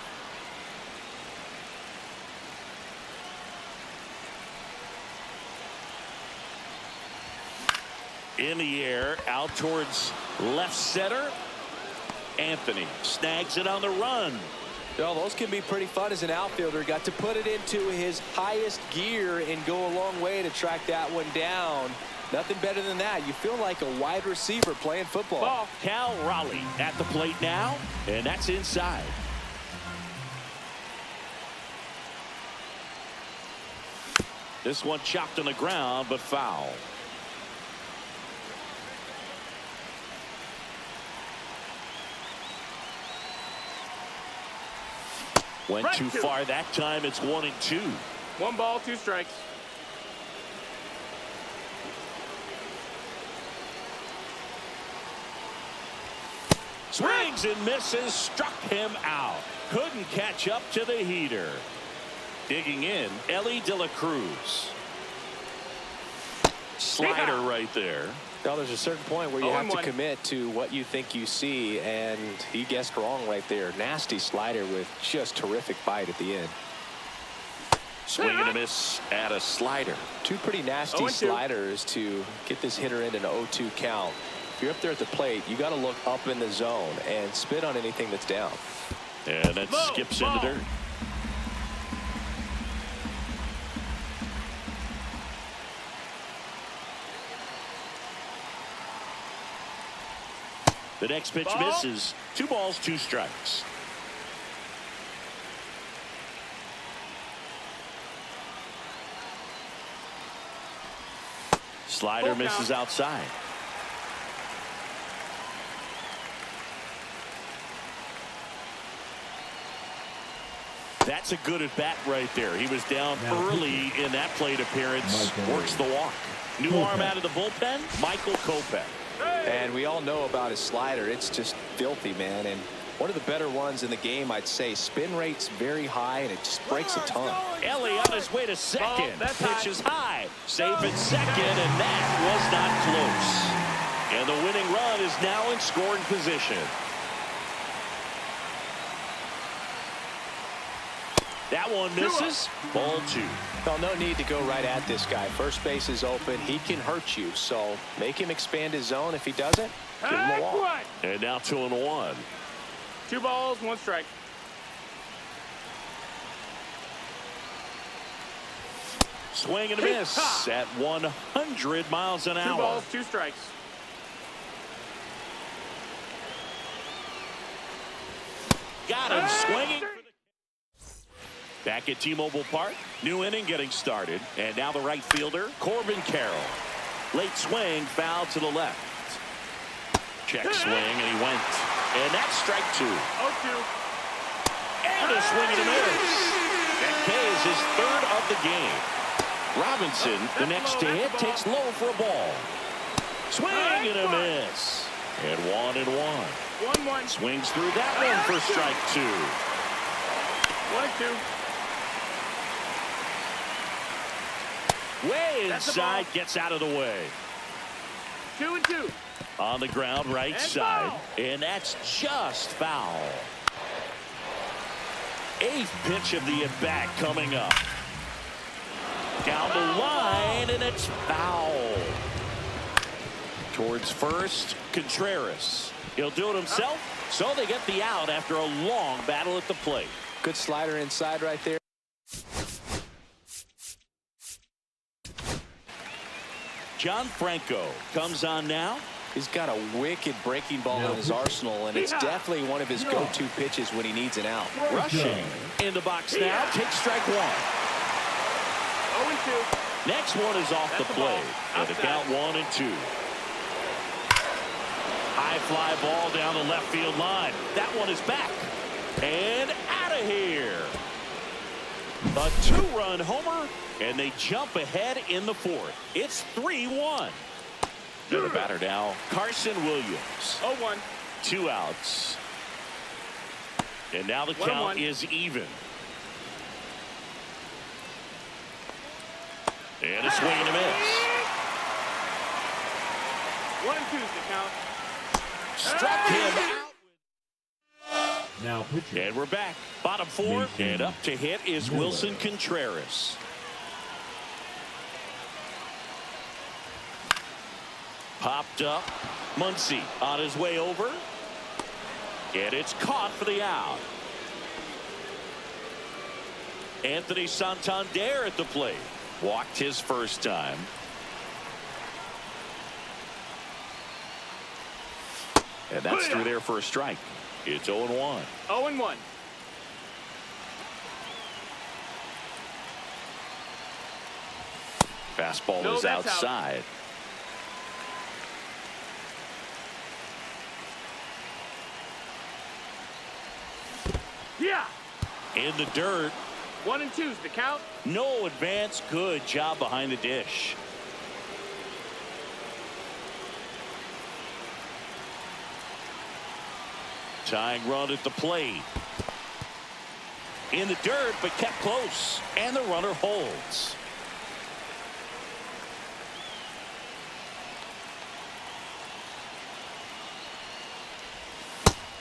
In the air, out towards left center. Anthony snags it on the run. Well, those can be pretty fun as an outfielder. Got to put it into his highest gear and go a long way to track that one down. Nothing better than that. You feel like a wide receiver playing football. Ball. Cal Raleigh at the plate now, and that's inside. This one chopped on the ground, but foul. Went Right too to. far that time. It's 1-2. 1 ball, 2 strikes. Swings and misses, struck him out. Couldn't catch up to the heater. Digging in, Ellie De La Cruz. Slider right there. Well, there's a certain point where you have to 0-1. commit to what you think you see, and he guessed wrong right there. Nasty slider with just terrific bite at the end. Swing and a miss at a slider. 2 pretty nasty 0-2. sliders to get this hitter into an 0-2 count. If you're up there at the plate, you got to look up in the zone and spit on anything that's down. And that skips into dirt. The next pitch Ball. misses. 2 balls, 2 strikes. Slider Full misses count. outside. That's a good at bat right there. He was down early in that plate appearance. Works the walk. New arm out of the bullpen, Michael Kopech. And we all know about his slider. It's just filthy, man. And one of the better ones in the game, I'd say. Spin rate's very high, and it just breaks a ton. Ellie on his way to second. that's Pitch is high. Safe at second, and that was not close. And the winning run is now in scoring position. That one misses. Ball 2. Well, no need to go right at this guy. First base is open. He can hurt you, so make him expand his zone. If he doesn't, give him a walk. And now 2-1. 2 balls, 1 strike. Swing and a miss at 100 miles an 2 hour. balls, 2 strikes. Got him swinging. Back at T-Mobile Park, new inning getting started, and now the right fielder, Corbin Carroll. Late swing, foul to the left. Check swing, and he went. And that's strike 2. 0-2. And a swing and a miss. That K is his 3rd of the game. Robinson, the next to hit, takes low for a ball. Swing and a miss. And 1-1. 1-1. Swings through that one for strike 2. 1-2. Way That's the inside, ball. gets out of the way. 2-2. On the ground, right And side. foul. And that's just foul. 8th pitch of the at-bat coming up. Down the line, and it's foul. Towards first, Contreras. He'll do it himself, so they get the out after a long battle at the plate. Good slider inside right there. John Franco comes on now. He's got a wicked breaking ball in his arsenal, and it's definitely one of his go-to pitches when he needs an out. Rushing in the box now. Takes strike one. 0-2. Next one is off the plate. And the count 1-2. High fly ball down the left field line. That one is back. And out of here. A two-run homer, and they jump ahead in the fourth. It's 3-1. To the batter now, Carson Williams. 0-1. 2 outs. And now the count is even. And a swing and a miss. 1-2 is the count. Struck him out. Now pitching. And we're back. Bottom 4. And up to hit is Wilson Contreras. Popped up. Muncy on his way over. And it's caught for the out. Anthony Santander at the plate. Walked his first time. And that's through there for a strike. It's 0-1. 0-1. Fastball is outside. Yeah. In the dirt. 1-2 is the count. No advance. Good job behind the dish. Tying run at the plate. In the dirt, but kept close. And the runner holds.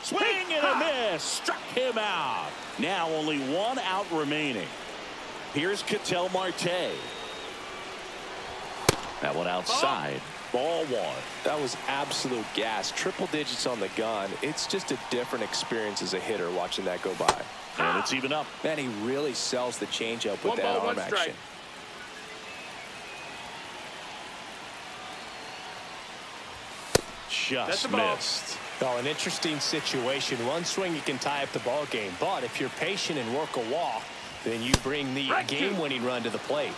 Swing and a miss. Struck him out. Now only 1 out remaining. Here's Ketel Marte. That one outside. Ball 1. That was absolute gas. Triple digits on the gun. It's just a different experience as a hitter watching that go by. And it's even up. Man, he really sells the changeup with 1 that ball, arm 1 strike. action. Just missed. Oh, an interesting situation. One swing, you can tie up the ball game. But if you're patient and work a walk, then you bring the game-winning run to the plate.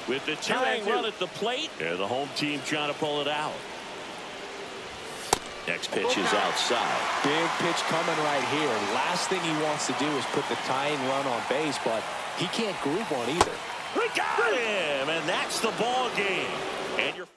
With the tying run at the plate, and the home team trying to pull it out. Next pitch is outside. Big pitch coming right here. Last thing he wants to do is put the tying run on base, but he can't groove one either. We got him, and that's the ball game. And you're